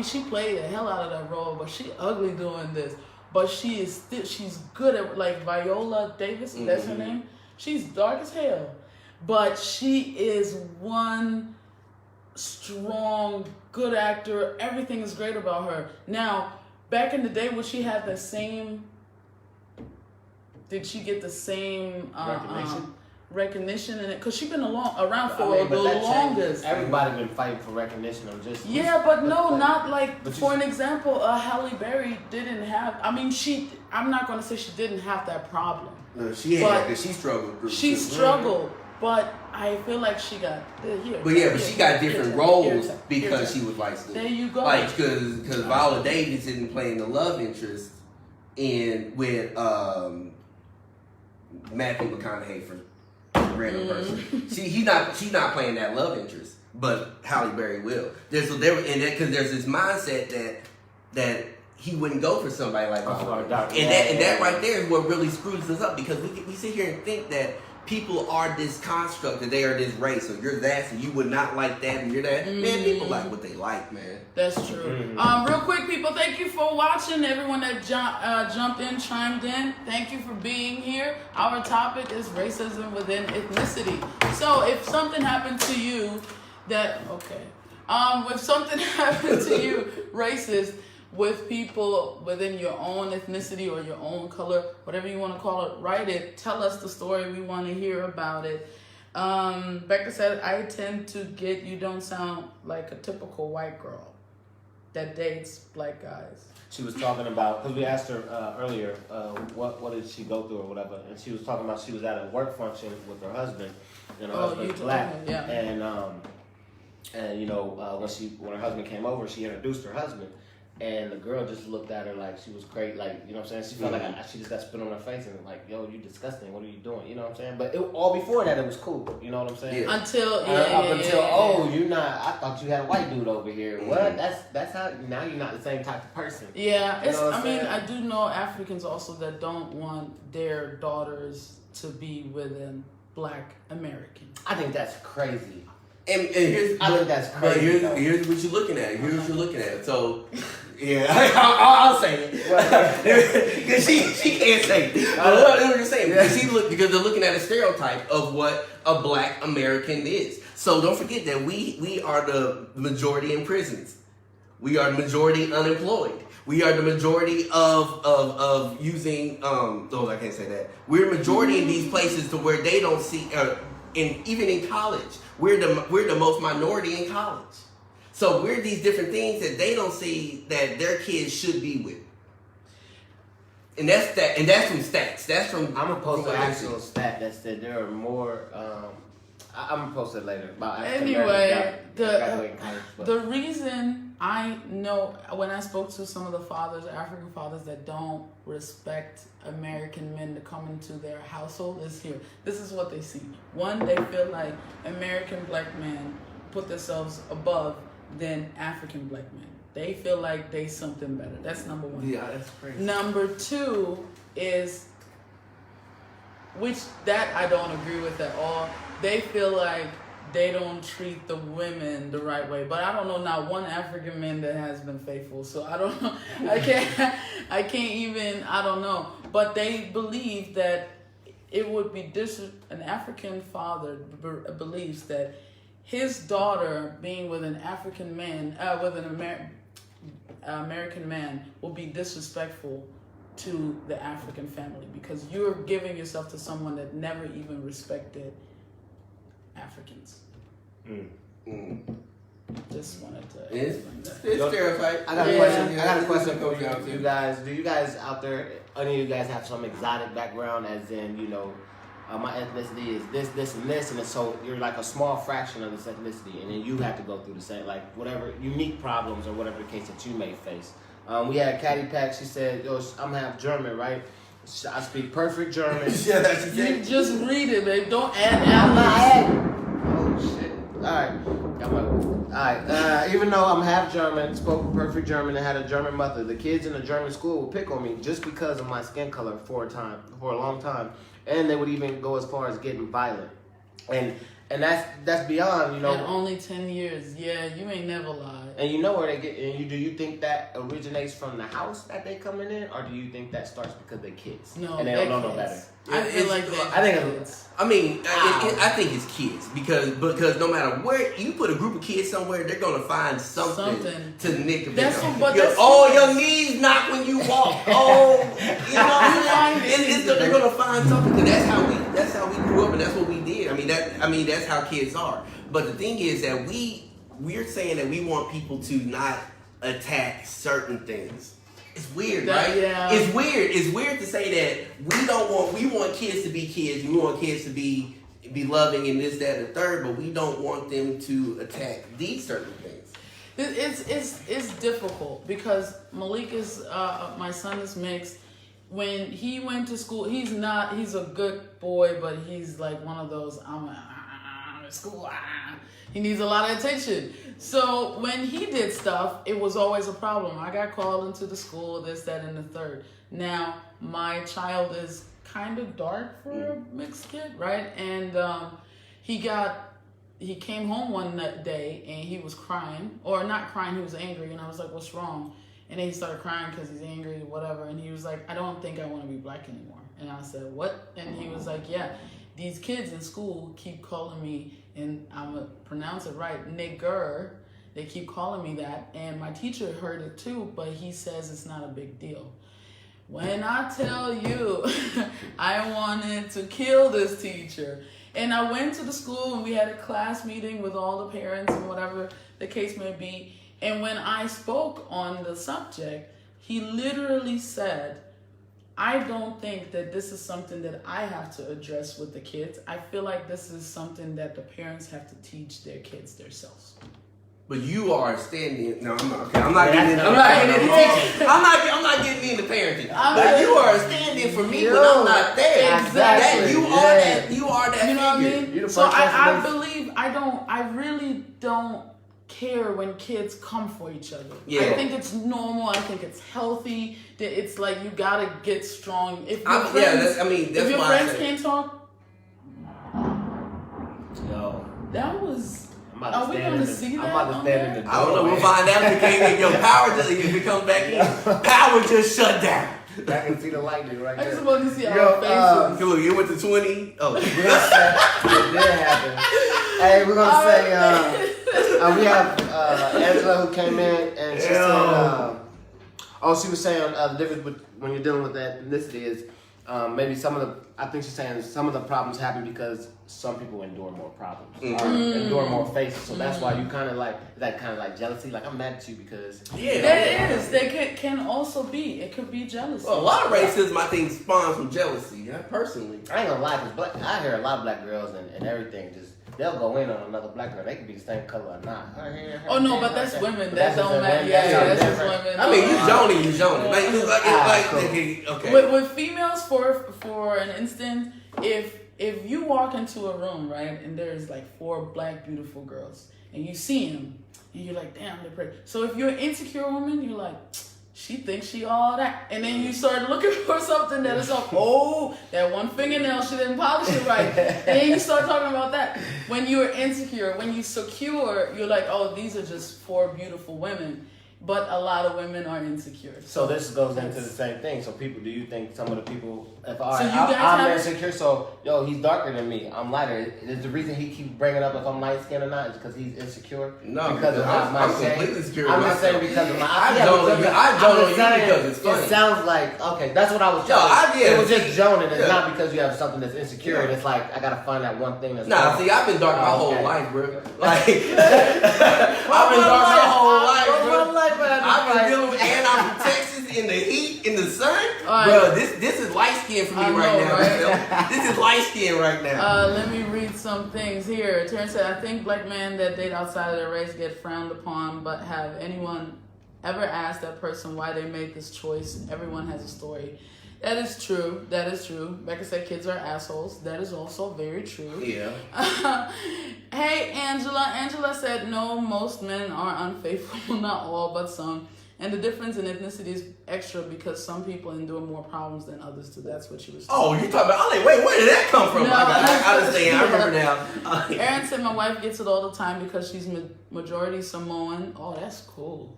she played the hell out of that role, but she ugly doing this. But she's good at, like Viola Davis, that's her name. She's dark as hell, but she is one strong, good actor. Everything is great about her. Now, back in the day, would she have the same? Did she get the same recognition in it? Because she's been around for the longest. Everybody been fighting for recognition. But not like, for an example, Halle Berry didn't have. I mean, I'm not going to say she didn't have that problem. No, she had, because she struggled. She struggled, but I feel like she got here. But she got different roles because she was light skinned. There you go. Like, because Viola Davis isn't playing the love interest with Matthew McConaughey for random person. She's not playing that love interest, but Halle Berry will. Because there's this mindset that he wouldn't go for somebody like that. And that right there is what really screws us up, because we sit here and think that people are this construct, that they are this race, so you're that, so you would not like that, and you're that. Man, people like what they like, man. That's true. Real quick, people, thank you for watching. Everyone that jumped in, chimed in, thank you for being here. Our topic is racism within ethnicity. So if something happened to you if something happened to you racist with people within your own ethnicity or your own color, whatever you want to call it, write it. Tell us the story. We want to hear about it. Becca said, I tend to get, you don't sound like a typical white girl that dates black guys. She was talking about, because we asked her earlier, what did she go through or whatever, and she was talking about she was at a work function with her husband, and her husband's black, and when her husband came over, she introduced her husband. And the girl just looked at her like she was crazy, like, you know what I'm saying? She felt like she just got spit on her face and like, yo, you disgusting, what are you doing? You know what I'm saying? But all before that, it was cool, you know what I'm saying? Yeah. Until you're not, I thought you had a white dude over here. What? That's how, now you're not the same type of person. Yeah, I do know Africans also that don't want their daughters to be within black Americans. I think that's crazy. And here's, I think that's crazy. Here's what you're looking at. So, yeah, I'll say it. Because she can't say it. What I'm just saying. Because they're looking at a stereotype of what a black American is. So don't forget that we are the majority in prisons. We are the majority unemployed. We are the majority of using. I can't say that. We're majority in these places to where they don't see. Even in college, we're the most minority in college. So we're these different things that they don't see that their kids should be with. And that's that. And that's from stats. That's from. I'm gonna post an actual stat that said there are more. I'm gonna post it later. Anyway, the reason I know when I spoke to some of the fathers, African fathers that don't respect American men to come into their household is here. This is what they see. One, they feel like American black men put themselves above than African black men. They feel like they something better. That's number one. Yeah, that's crazy. Number two is, which that I don't agree with at all. They feel like they don't treat the women the right way. But I don't know not one African man that has been faithful. So I don't know. I can't even, I don't know. But they believe that it would be an African father believes that his daughter being with an African man, with an American man will be disrespectful to the African family because you're giving yourself to someone that never even respected Africans. Just wanted to explain that. It's stereotype. I got a question for you guys. Do you guys out there, any of you guys have some exotic background, as in, you know, my ethnicity is this, and this, and so you're like a small fraction of this ethnicity, and then you have to go through the same, like, whatever unique problems or whatever the case that you may face. We had Caddy Pack. She said, "Yo, I'm half German, right? I speak perfect German." Yeah, that's what she You said. just read it, babe. Don't add I'm not adding. adding. Oh shit! All right. Even though I'm half German, spoke perfect German, and had a German mother, the kids in the German school would pick on me just because of my skin color for a long time, and they would even go as far as getting violent. And that's beyond, you know. And only 10 years. Yeah, you ain't never lied. And you know where they get. And do you think that originates from the house that they coming in, or do you think that starts because they're kids? No, and they don't know no better. I feel like I think kids. I mean, I think it's kids because no matter where you put a group of kids somewhere, they're gonna find something. To nick. That's your knees knock when you walk. They're gonna find something. Cause that's how we grew up, and that's what we did. I mean that's how kids are. But the thing is that we're saying that we want people to not attack certain things. It's weird, right? Yeah. It's weird. It's weird to say that we want kids to be kids, and we want kids to be loving and this, that, and the third, but we don't want them to attack these certain things. It's difficult because Malik is my son is mixed. When he went to school, he's a good boy, but he's like one of those school. He needs a lot of attention. So when he did stuff, it was always a problem. I got called into the school, this, that, and the third. Now, my child is kind of dark for a mixed kid, right? And he came home one day and he was crying, or not crying, he was angry. And I was like, what's wrong? And then he started crying because he's angry or whatever. And he was like, I don't think I want to be black anymore. And I said, what? And he was like, yeah, these kids in school keep calling me, and I'm going to pronounce it right, nigger. They keep calling me that. And my teacher heard it too, but he says it's not a big deal. When I tell you, I wanted to kill this teacher. And I went to the school and we had a class meeting with all the parents and whatever the case may be. And when I spoke on the subject, he literally said, I don't think that this is something that I have to address with the kids. I feel like this is something that the parents have to teach their kids themselves. But you are standing. No, I'm not. Okay, I'm not getting into teaching. I'm not getting into parenting. But you are standing for me when I'm not there. Exactly. You are that. You know what I figure. mean? So I believe I really don't care when kids come for each other. Yeah. I think it's normal. I think it's healthy. That it's like you gotta get strong. If your if your friends can't talk, Yo, that was. are we going to see that? I'm about to stand in the door. I don't know. We'll find out if your power if it comes back in. Power just shut down. I can see the lightning right I there. just want to see our faces. Come on, you went to 20. Oh, it did happen. Hey, we're gonna say we have Angela who came in and she said, she was saying the difference when you're dealing with ethnicity is maybe I think she's saying some of the problems happen because some people endure more problems or endure more faces. So that's why you kind of like jealousy. Like, I'm mad at you because there is. They can also be. It could be jealousy. Well, a lot of racism, I think, spawns from jealousy. Personally, I ain't gonna lie, because I hear a lot of black girls and everything just they'll go in on another black girl. They can be the same color or not. Oh no, but that's women. But That don't matter. women. Yeah, that's just different. women. I mean, you Joni. Yeah. Okay. With females, for an instant, if you walk into a room, right, and there's like 4 black beautiful girls, and you see them, and you're like, damn, they're pretty. So if you're an insecure woman, you're like, she thinks she all that. And then you start looking for something that is up. Oh, that one fingernail, she didn't polish it right. And then you start talking about that. When you're insecure, when you're secure, you're like, oh, these are just 4 beautiful women. But a lot of women are insecure. So this goes into the same thing. So people, do you think some of the people, if I'm insecure, so yo, he's darker than me, I'm lighter. Is the reason he keeps bringing up if I'm light skinned or not is because he's insecure? No, because of my completely insecure. I'm just saying because of my. I don't know you because it's funny. It sounds like okay. That's what I was. It was just joning. It's not because you have something that's insecure. And it's like I gotta find that one thing that's. Nah, see, I've been dark my whole life, bro. Like I've been dark my whole life, bro. I've been dealing with, and I'm from Texas in the heat, in the sun. Right. Bro, this is light skin for me right now. Right? This is light skin right now. Let me read some things here. Terrence said, I think black men that date outside of their race get frowned upon, but have anyone ever asked that person why they made this choice? Everyone has a story. That is true. That is true. Becca said kids are assholes. That is also very true. Yeah. Hey, Angela. Angela said, no, most men are unfaithful. Not all, but some. And the difference in ethnicity is extra because some people endure more problems than others do. That's what she was saying. Oh, you're talking about, wait, where did that come from? No, I understand. I remember now. Erin said, my wife gets it all the time because she's majority Samoan. Oh, that's cool.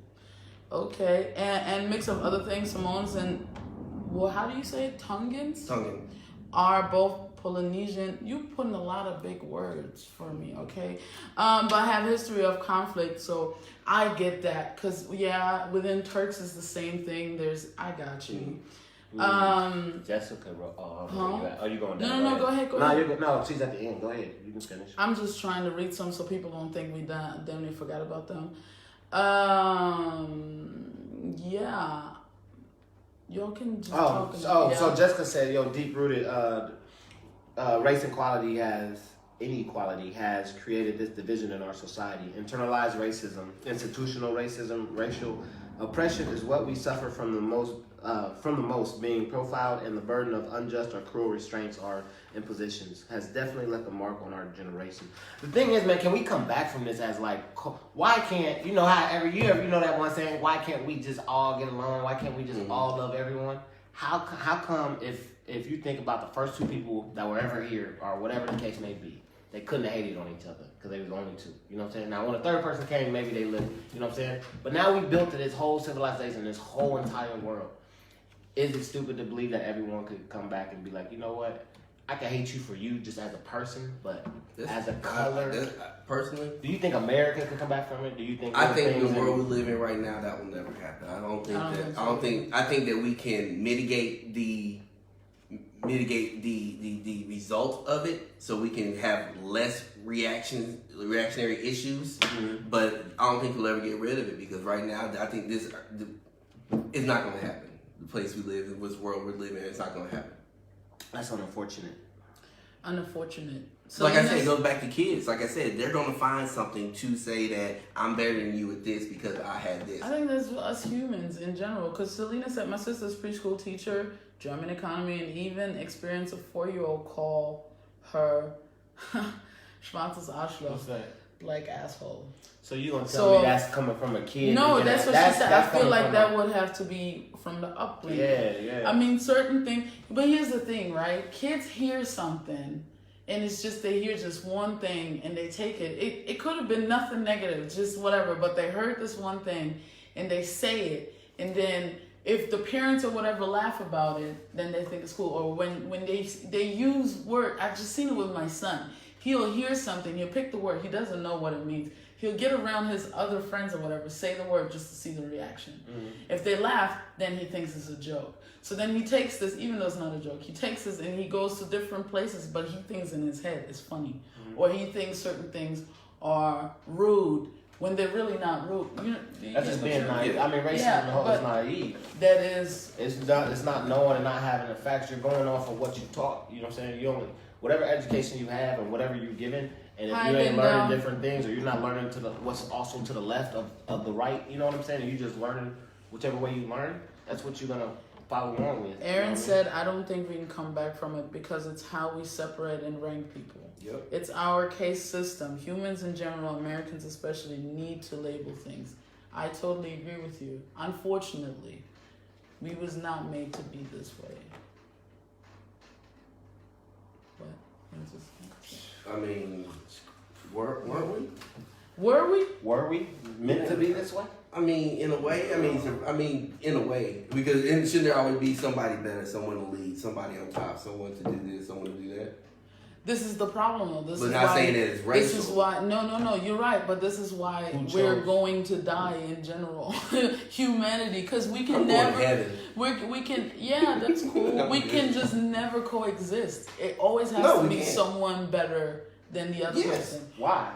Okay. And mix of other things, Samoans and... Well, how do you say it? Tongans? Tongan. Are both Polynesian. You putting a lot of big words for me, okay? But have history of conflict, so I get that. Because, yeah, within Turks is the same thing. I got you. Jessica wrote, are you going down? No, go ahead. No, she's at the end. Go ahead. You can finish. I'm just trying to read some so people don't think we forgot about them. Yeah. Y'all can just talk. So Jessica said, deep-rooted race inequality has created this division in our society. Internalized racism, institutional racism, racial oppression is what we suffer from the most being profiled, and the burden of unjust or cruel restraints or impositions has definitely left a mark on our generation. The thing is, man, can we come back from this as like, why can't, you know how every year, you know that one saying, why can't we just all get along? Why can't we just all love everyone? How come if you think about the first 2 people that were ever here, or whatever the case may be, they couldn't have hated on each other because they was only 2. You know what I'm saying? Now, when a 3rd person came, maybe they lived. You know what I'm saying? But now we built this whole civilization, this whole entire world. Is it stupid to believe that everyone could come back and be like, you know what? I can hate you for you just as a person, but as a color. Personally, do you think America could come back from it? Do you think? I think the world we live in right now, that will never happen. I think that we can mitigate the result of it, so we can have less reactionary issues. Mm-hmm. But I don't think we'll ever get rid of it, because right now I think this is not going to happen. The place we live in, this world we're living in, it's not going to happen. That's unfortunate. So like I said, it goes back to kids. Like I said, they're going to find something to say that I'm better than you at this because I had this. I think that's us humans in general. Because Selena said, my sister's preschool teacher, German economy, and even experienced a 4-year-old call her schwarzes Arschloch. What's that? Like asshole. So you gonna tell me that's coming from a kid? No, that's what she said. I feel like that would have to be from the upbringing. Yeah. I mean, certain things. But here's the thing, right? Kids hear something, and it's just they hear just one thing, and they take it. It could have been nothing negative, just whatever. But they heard this one thing, and they say it, and then if the parents or whatever laugh about it, then they think it's cool. Or when they use word, I've just seen it with my son. He'll hear something, he'll pick the word, he doesn't know what it means. He'll get around his other friends or whatever, say the word just to see the reaction. Mm-hmm. If they laugh, then he thinks it's a joke. So then he takes this, even though it's not a joke, he takes this and he goes to different places, but he thinks in his head it's funny. Mm-hmm. Or he thinks certain things are rude when they're really not rude. That's just being naive. I mean, racism is naive. That is... It's not knowing and not having the facts. You're going off of what you taught. You know what I'm saying? Whatever education you have and whatever you're given, And if you ain't learning different things, or you're not learning what's also to the left of the right, you know what I'm saying? And you just learning whichever way you learn, that's what you're gonna follow along with. Aaron said, I don't think we can come back from it because it's how we separate and rank people. Yep. It's our case system. Humans in general, Americans especially, need to label things. I totally agree with you. Unfortunately, we was not made to be this way. I mean, weren't we? Were we? Were we meant to be this way? I mean, in a way. I mean, in a way, because shouldn't there always be somebody better, someone to lead, somebody on top, someone to do this, someone to do that? This is the problem, though. But not saying that it's racial. This is why. No. You're right, but this is why we're going to die in general, humanity, because we can never. We can. Yeah, that's cool. We can just never coexist. It always has to be someone better than the other person. Why?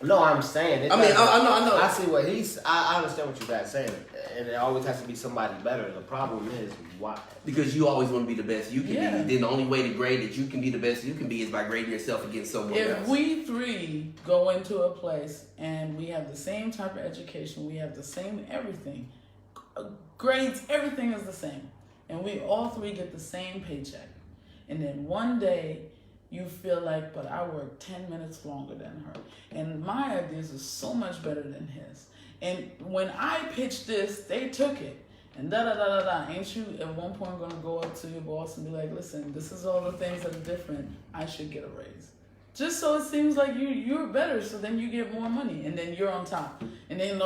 No, I'm saying. I know. I see what I understand what you guys saying, and it always has to be somebody better. The problem is why? Because you always want to be the best you can be. Then the only way to grade that you can be the best you can be is by grading yourself against someone else. If we three go into a place and we have the same type of education, we have the same everything, grades, everything is the same, and we all three get the same paycheck, and then one day you feel like, but I worked 10 minutes longer than her. And my ideas are so much better than his. And when I pitched this, they took it. And da-da-da-da-da. Ain't you at one point going to go up to your boss and be like, listen, this is all the things that are different. I should get a raise. Just so it seems like you're better, so then you get more money. And then you're on top. And then,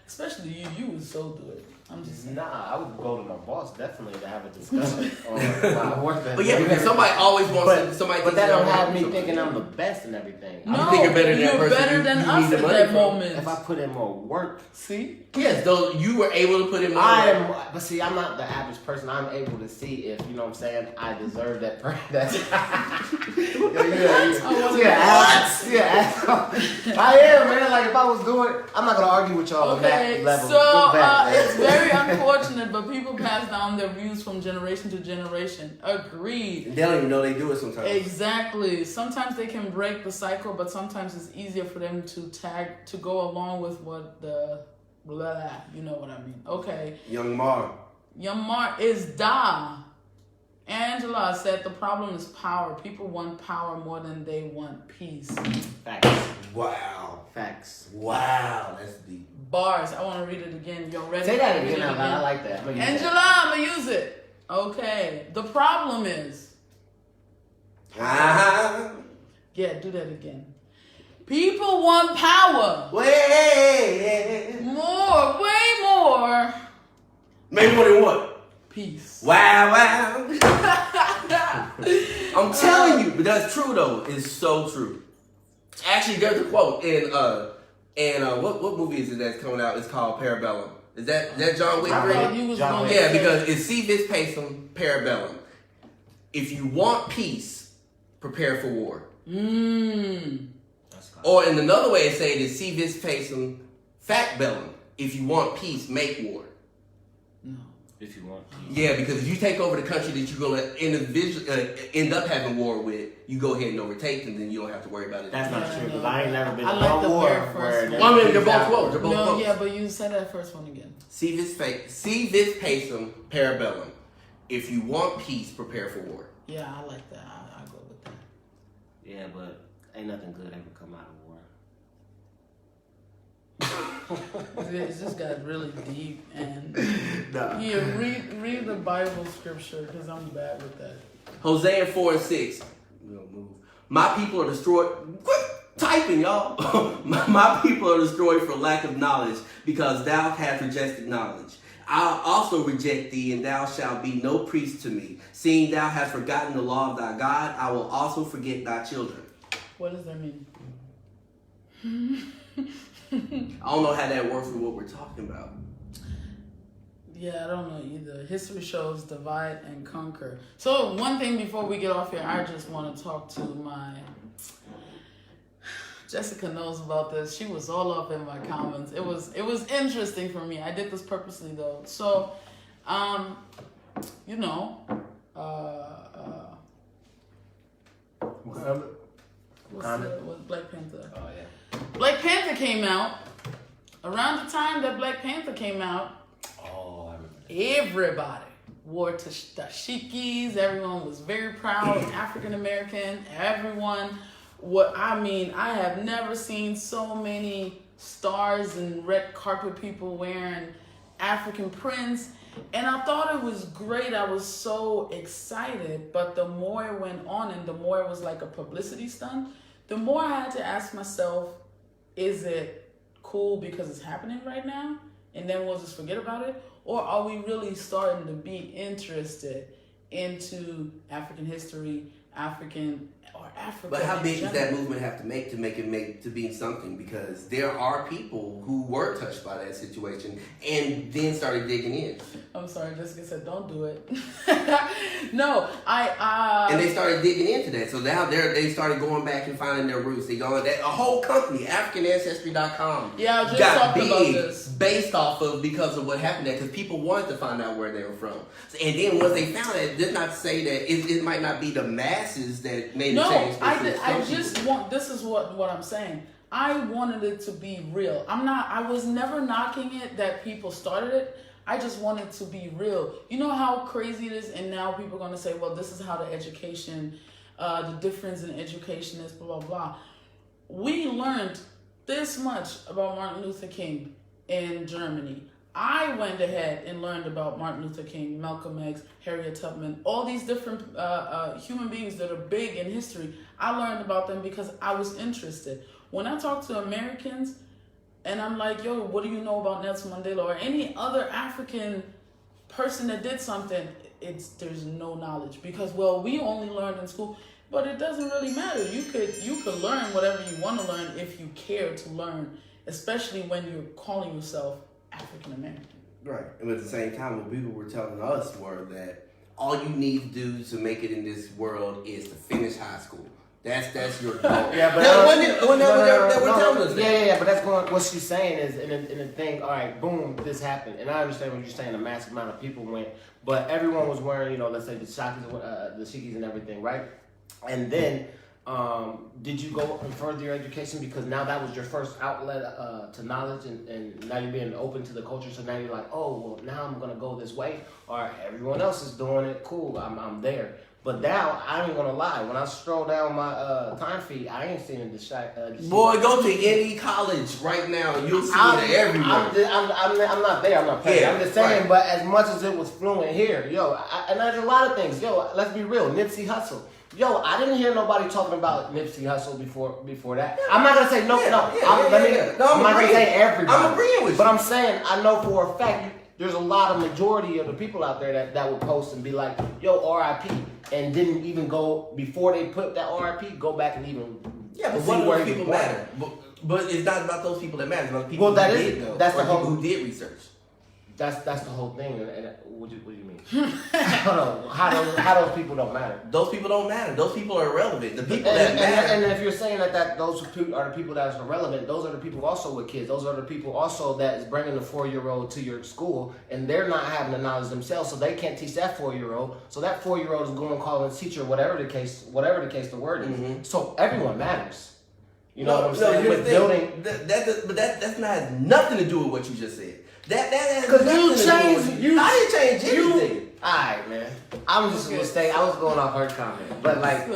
especially you would so do it. I'm just saying. Nah, I would go to my boss definitely to have a discussion on my work. But yeah, because somebody always wants somebody. But that don't have me thinking I'm the best and everything. No, you think you're better than that person. You're better than us at that moment. If I put in more work, see? Yes, though you were able to put in more work. But see, I'm not the average person. I'm able to see if, you know what I'm saying, I deserve that person. I am, man. Like, if I was doing, I'm not going to argue with y'all on that level. So, it's very unfortunate, but people pass down their views from generation to generation. Agreed. They don't even know they do it sometimes. Exactly. Sometimes they can break the cycle, but sometimes it's easier for them to go along with what the blah, you know what I mean. Okay. Young Mar is da. Angela said the problem is power. People want power more than they want peace. Facts. Wow. Facts. Wow. That's deep. Bars. I want to read it again. Y'all ready? Say that again. I like that. Angela, I'm going to use it. Okay. The problem is. Yeah, do that again. People want power. Way more. Maybe more than what? Peace. Wow. I'm telling you, but that's true though. It's so true. Actually, there's a quote in what movie is it that's coming out? It's called Parabellum. Is that John Wick? Yeah, because it's C. Vis Pacem, Parabellum. If you want peace, prepare for war. Or in another way to say it is C. Vis Pacem, Fact Bellum. If you want peace, make war. No. If you want peace. Yeah, because if you take over the country that you're going to end up having war with, you go ahead and overtake them, then you don't have to worry about it. That's not true, because I ain't never been in a war where... they're both quotes. No, yeah, but you said that first one again. C. Vis Pacem, Parabellum. If you want peace, prepare for war. Yeah, I like that. I go with that. Yeah, but ain't nothing good ever come out of war. It just got really deep and yeah. Read the Bible scripture because I'm bad with that. Hosea 4:6. We'll move. My people are destroyed. Quit typing, y'all. My people are destroyed for lack of knowledge, because thou hast rejected knowledge. I'll also reject thee, and thou shalt be no priest to me. Seeing thou hast forgotten the law of thy God, I will also forget thy children. What does that mean? I don't know how that works with what we're talking about. Yeah, I don't know either. History shows divide and conquer. So one thing before we get off here, I just want to talk to my... Jessica knows about this. She was all up in my comments. It was interesting for me. I did this purposely though. So, What's Black Panther? Oh yeah. Black Panther came out. Around the time that Black Panther came out, Oh, I remember. everybody wore dashikis. Everyone was very proud, African American. Everyone, I have never seen so many stars and red carpet people wearing African prints. And I thought it was great. I was so excited. But the more it went on and the more it was like a publicity stunt, the more I had to ask myself, is it cool because it's happening right now and then we'll just forget about it? Or are we really starting to be interested into African history, African. But how big does that movement have to make to be something? Because there are people who were touched by that situation and then started digging in. I'm sorry, Jessica said, don't do it. No, and they started digging into that. So now they started going back and finding their roots. They going that a whole company, AfricanAncestry.com, yeah, I just got talked big about this. based off of because of what happened there. Because people wanted to find out where they were from. And then once they found it, did not say that it might not be the masses that made the change. I just want, this is what I'm saying. I wanted it to be real. I was never knocking it that people started it. I just want it to be real. You know how crazy it is, and now people are going to say, well, this is how the education, the difference in education is, blah, blah, blah. We learned this much about Martin Luther King in Germany. I went ahead and learned about Martin Luther King, Malcolm X, Harriet Tubman, all these different human beings that are big in history. I learned about them because I was interested. When I talk to Americans and I'm like, yo, what do you know about Nelson Mandela or any other African person that did something? There's no knowledge because, well, we only learned in school, but it doesn't really matter. You could learn whatever you want to learn if you care to learn, especially when you're calling yourself African American. Right. And at the same time, what people were telling us were that all you need to do to make it in this world is to finish high school. That's your goal. Yeah, but yeah, but that's going. What she's saying is, in the thing. All right, boom, this happened, and I understand what you're saying. A massive amount of people went, but everyone was wearing, let's say the shikis and everything, right? And then, did you go and further your education because now that was your first outlet to knowledge, and now you're being open to the culture. So now you're like, oh, well, now I'm gonna go this way. All right, everyone else is doing it. Cool, I'm there. But now, I ain't gonna lie, when I stroll down my time feed, I ain't seeing the boy, go to any college right now and you'll see it everywhere. I'm not there, I'm not playing. Yeah, I'm just saying, right. But as much as it was fluent here, and there's a lot of things. Let's be real, Nipsey Hussle. I didn't hear nobody talking about Nipsey Hussle before that. I'm not gonna say no. I'm not gonna say everybody. I'm agreeing with you. But I'm saying, I know for a fact, there's a lot of majority of the people out there that would post and be like, yo, RIP, and didn't even go, before they put that RIP, go back and even but what do those people matter? But it's not about those people that matter. It's about the people who did research. That's the whole thing. And what do you mean? Hold on. How those people don't matter? Those people don't matter. Those people are irrelevant. The people that matter. And if you're saying that those are the people that are irrelevant, those are the people also with kids. Those are the people also that is bringing the 4-year-old to your school, and they're not having the knowledge themselves, so they can't teach that 4-year-old. So that 4-year-old is going calling the teacher, whatever the case the word is. Mm-hmm. So everyone matters. You know what I'm saying? With building, that's not nothing to do with what you just said. That has because nothing to do with I didn't change anything. Alright, man. I'm just gonna stay. I was going off her comment, but like,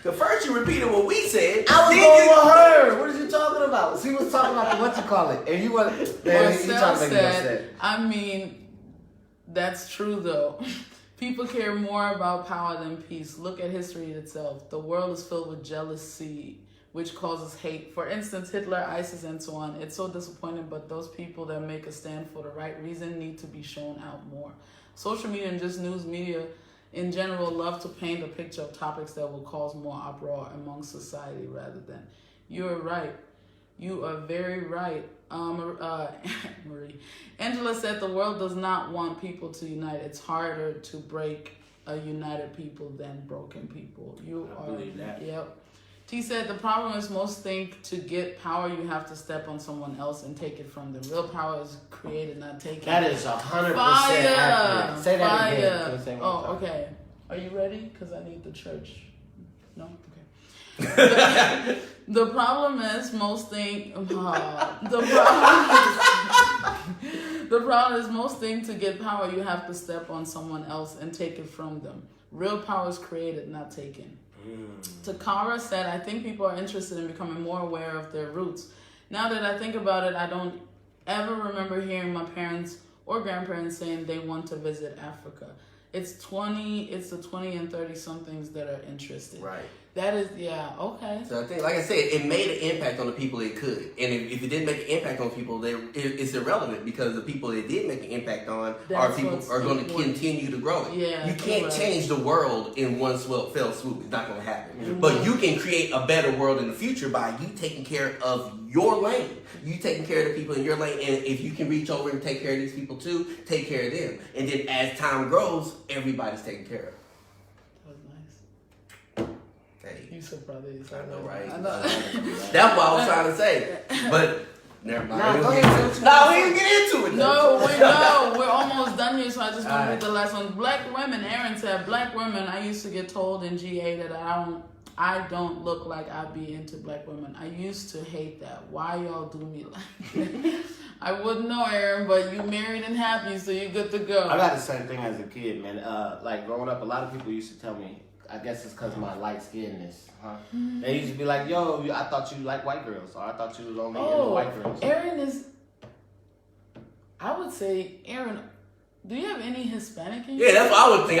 the first you repeated what we said. I was going with her. What are you talking about? She was talking about what you call it, and you were. Marcel said, I mean, that's true though. People care more about power than peace. Look at history itself. The world is filled with jealousy, which causes hate. For instance, Hitler, ISIS, and so on. It's so disappointing, but those people that make a stand for the right reason need to be shown out more. Social media and just news media in general love to paint a picture of topics that will cause more uproar among society rather than. You're right. You are very right. Marie. Angela said the world does not want people to unite. It's harder to break a united people than broken people. I believe that. Yep. T said the problem is most think to get power you have to step on someone else and take it from them. Real power is created, not taken. That is 100% accurate. Say that again. Okay. Are you ready? Because I need the church. No? Okay. The problem is most things. The problem is most things to get power, you have to step on someone else and take it from them. Real power is created, not taken. Takara said, I think people are interested in becoming more aware of their roots. Now that I think about it, I don't ever remember hearing my parents or grandparents saying they want to visit Africa. It's the 20 and 30 somethings that are interested. Right. That is, yeah, okay. So I think, like I said, it made an impact on the people it could. And if it didn't make an impact on people, it's irrelevant because the people it did make an impact on are going to continue to grow it. Yeah, you can't change the world in one fell swoop. It's not going to happen. But you can create a better world in the future by you taking care of your lane. You taking care of the people in your lane. And if you can reach over and take care of these people too, take care of them. And then as time grows, everybody's taken care of. Hey. You so proud of yourself. I know, right? I know. That's what I was trying to say. But never mind. No, we didn't get into it. We're almost done here, so I just want to read the last one. Black women, Aaron said, black women, I used to get told in GA that I don't look like I'd be into black women. I used to hate that. Why y'all do me like that? I wouldn't know, Aaron, but you married and happy, so you're good to go. I got the same thing as a kid, man. Like growing up, a lot of people used to tell me, I guess it's because of my light skinness, huh? Mm-hmm. They used to be like, yo, I thought you liked white girls, or I thought you was only into white girls. Aaron is, I would say, Aaron, do you have any Hispanic in you? Yeah, that's what I would think.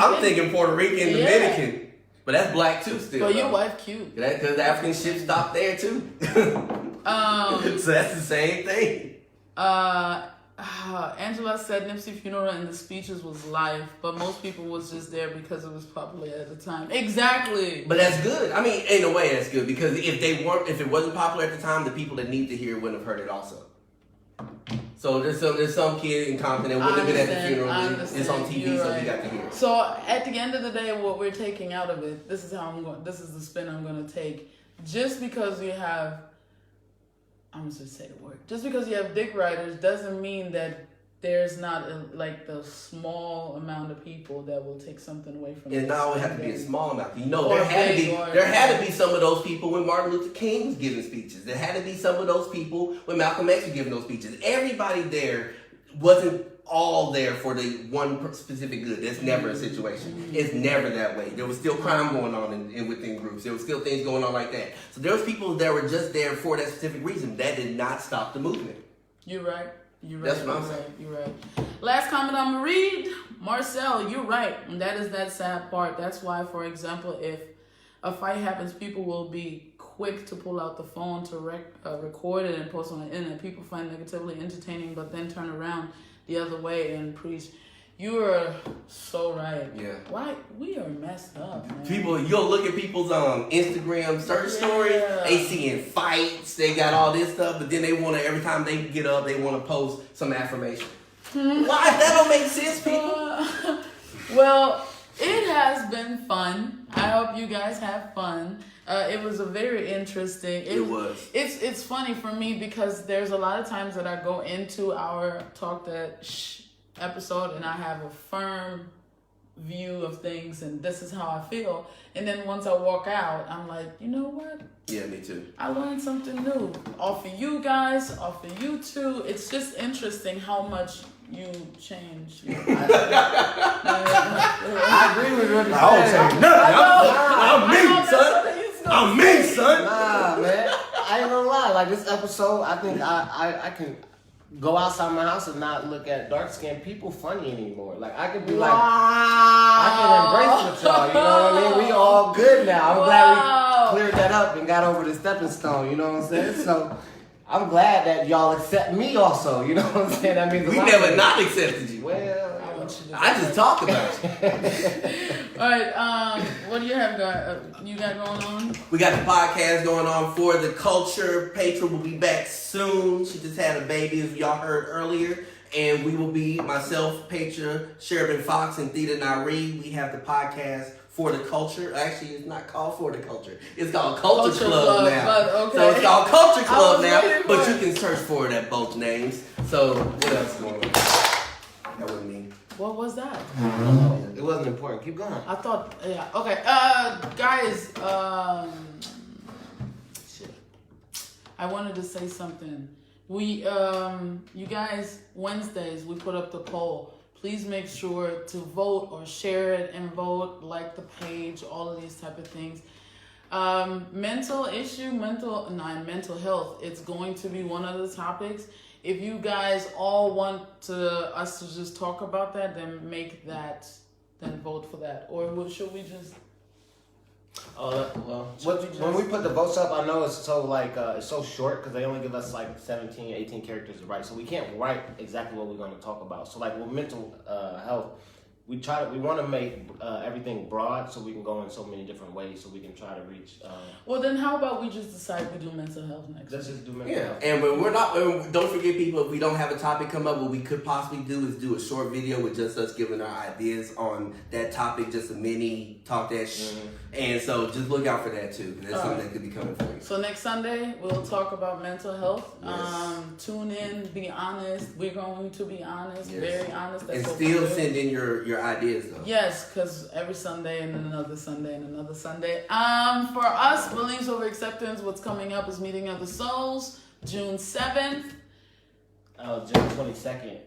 I'm thinking Puerto Rican, Dominican. But that's black too still. But your wife cute. Because the African ship stopped there too. So that's the same thing. Angela said Nipsey funeral and the speeches was live, but most people was just there because it was popular at the time. Exactly. But that's good. I mean, in a way, that's good because if it wasn't popular at the time, the people that need to hear it wouldn't have heard it also. So there's some kid in Compton that wouldn't have been at the funeral. It's on TV, so we got to hear it. So at the end of the day, what we're taking out of it, this is the spin I'm going to take. Just because you have, I'm just going to say the word. Just because you have dick riders doesn't mean that there's not the small amount of people that will take something away from it. It not always have to be a small amount. There had to be some of those people when Martin Luther King was giving speeches. There had to be some of those people when Malcolm X was giving those speeches. Everybody there wasn't all there for the one specific good. That's never a situation. Mm-hmm. It's never that way. There was still crime going on within groups. There was still things going on like that. So there was people that were just there for that specific reason. That did not stop the movement. You're right. That's what I'm saying. You're right. Last comment I'm gonna read. Marcel, you're right. And that is that sad part. That's why, for example, if a fight happens, people will be quick to pull out the phone to record it and post on the internet. People find negatively entertaining, but then turn around the other way and preach. You are so right. Yeah. Why we are messed up, man. You'll look at people's Instagram search stories. They seeing fights. They got all this stuff, but then they want to every time they get up, they want to post some affirmation. Why? That don't make sense, people. Well, it has been fun. I hope you guys have fun. It was a very interesting. It was. It's funny for me because there's a lot of times that I go into our Talk That episode and I have a firm view of things and this is how I feel, and then once I walk out I'm like, you know what, yeah, me too, I learned something new off of you guys, off of you too. It's just interesting how much you change. I agree with what you said. I don't change nothing. I'm me, son. Nah, man, I ain't gonna lie, like this episode, I think I can go outside my house and not look at dark-skinned people funny anymore. Like, I could be like, I can embrace with y'all, you know what I mean? We all good now. I'm glad we cleared that up and got over the stepping stone, you know what I'm saying? So, I'm glad that y'all accept me also, you know what I'm saying? That means we never not accepted you. Well, I just talk about you. All right, what do you have you got going on? We got the podcast going on For the Culture. Patron will be back soon. She just had a baby, as y'all heard earlier. And we will be, myself, Patron, Sheridan Fox, and Theta Nari. We have the podcast For the Culture. Actually, it's not called For the Culture. It's called Culture Club now. Okay. So it's called Culture Club now. But you can search for it at both names. So what else is going on? That wasn't me. What was that? It wasn't important. Keep going. I thought, yeah. Okay, guys. Shit. I wanted to say something. We, you guys, Wednesdays we put up the poll. Please make sure to vote or share it and vote, like the page, all of these type of things. Mental health. It's going to be one of the topics. If you guys all want us to just talk about that, then then vote for that. Or should we just? When we put the votes up, I know it's so it's so short because they only give us like 17, 18 characters to write, so we can't write exactly what we're going to talk about. So like with mental health, we want to make everything broad so we can go in so many different ways so we can try to reach. Well, then how about we just decide we do mental health next? Let's just do mental health. And when we're not, don't forget, people, if we don't have a topic come up, what we could possibly do is do a short video with just us giving our ideas on that topic, just a mini talk that And so just look out for that too. That's something that could be coming for you. So next Sunday we'll talk about mental health. Yes. Tune in, be honest. We're going to be honest, Yes. very honest. That's And what still we do. send in your ideas though. Yes, because every Sunday and then another Sunday and another Sunday. For us, Beliefs Over Acceptance, what's coming up is Meeting of the Souls, June 7th. June 22nd.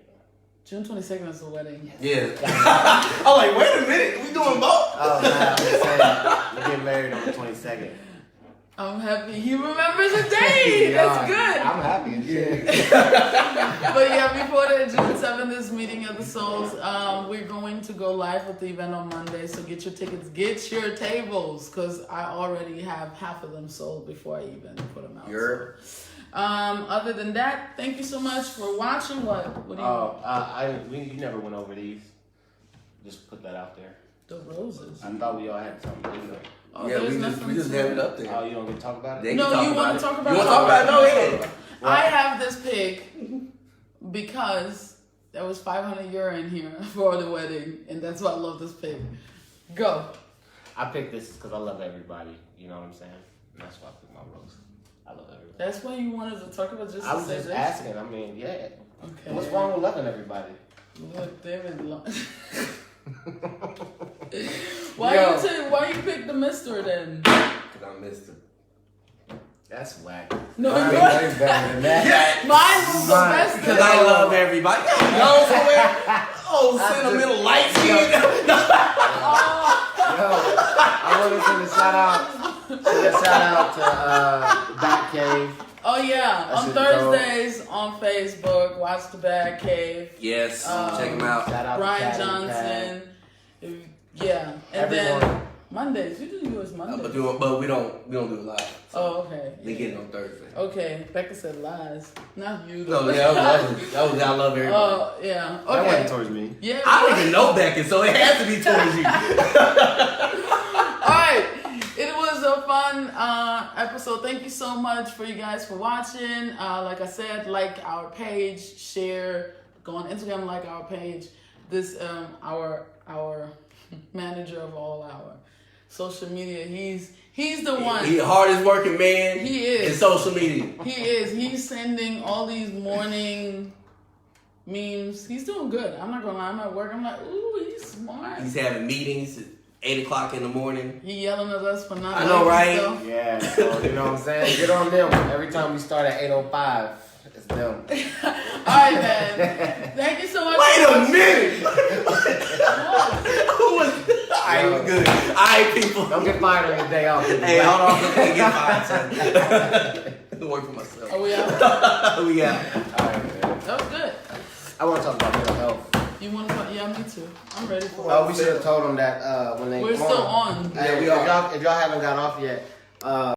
June 22nd is the wedding. Yeah. I'm like, wait a minute, we doing both? Oh, man, I'm just saying, we're getting married on the 22nd. I'm happy he remembers the date. That's good. I'm happy and shit. But yeah, before that, June 7th is Meeting of the Souls. We're going to go live with the event on Monday, so get your tickets, get your tables, because I already have half of them sold before I even put them out. Other than that, thank you so much for watching. What do you? You never went over these. Just put that out there. The roses. I thought we all had something to do. Oh, yeah, we just have it up there. Oh, you don't get to talk about it? No, you want to talk about it? You want to talk about it? Go ahead. I have this pig because there was 500 euro in here for the wedding, and that's why I love this pig. Go. I picked this because I love everybody. You know what I'm saying? And that's why I picked my rose. I love everybody. That's why you wanted to talk about just. I was just asking. I mean, yeah. Okay. What's wrong with loving everybody? Look, David. Why you pick the Mister then? Because I missed him. That's whack. No, Mine yours- is better than that. Mine was the best. Because I love everybody. Go somewhere. Oh, sentimental light skin. Yo, I want to send a shout out to Bat Cave. Oh yeah, That's on it, Thursdays on Facebook, watch the Bad Cave. Yes, check him out. Shout out Brian to Patty Johnson. Yeah, and Everyone. then Mondays. You do yours Mondays. But we don't do it live. Oh, okay. They get it on Thursday. Okay, Becca said lies. Not you. No, Though. yeah, that was I love everybody. Oh, yeah. That Okay. wasn't towards me. Yeah. I don't even know Beckett, so it has to be towards you. All right. It was a fun episode. Thank you so much for you guys for watching. Like I said, like our page, share, go on Instagram, like our page. This our manager of all our social media. He's the one. He the hardest working man. He is. in social media. He is. He's sending all these morning memes. He's doing good. I'm not gonna lie. I'm at work. I'm like, ooh, he's smart. He's having meetings at 8 o'clock in the morning. He yelling at us for not. I know, right? Stuff. Yeah, so you know what I'm saying? Get on them. Every time we start at 8:05, it's them. All right, man. Thank you so much. Wait a minute. What? Alright, good. Alright, people. Don't get fired on your day off. Hey, hold on. I can't get fired, son. Work for myself. Are we out? We out. Alright, man. That was good. I want to talk about mental health. You want to? Yeah, me too. I'm ready for it. We should have told them that when they We're come still on. Hey, Yeah, we are. If y'all haven't got off yet,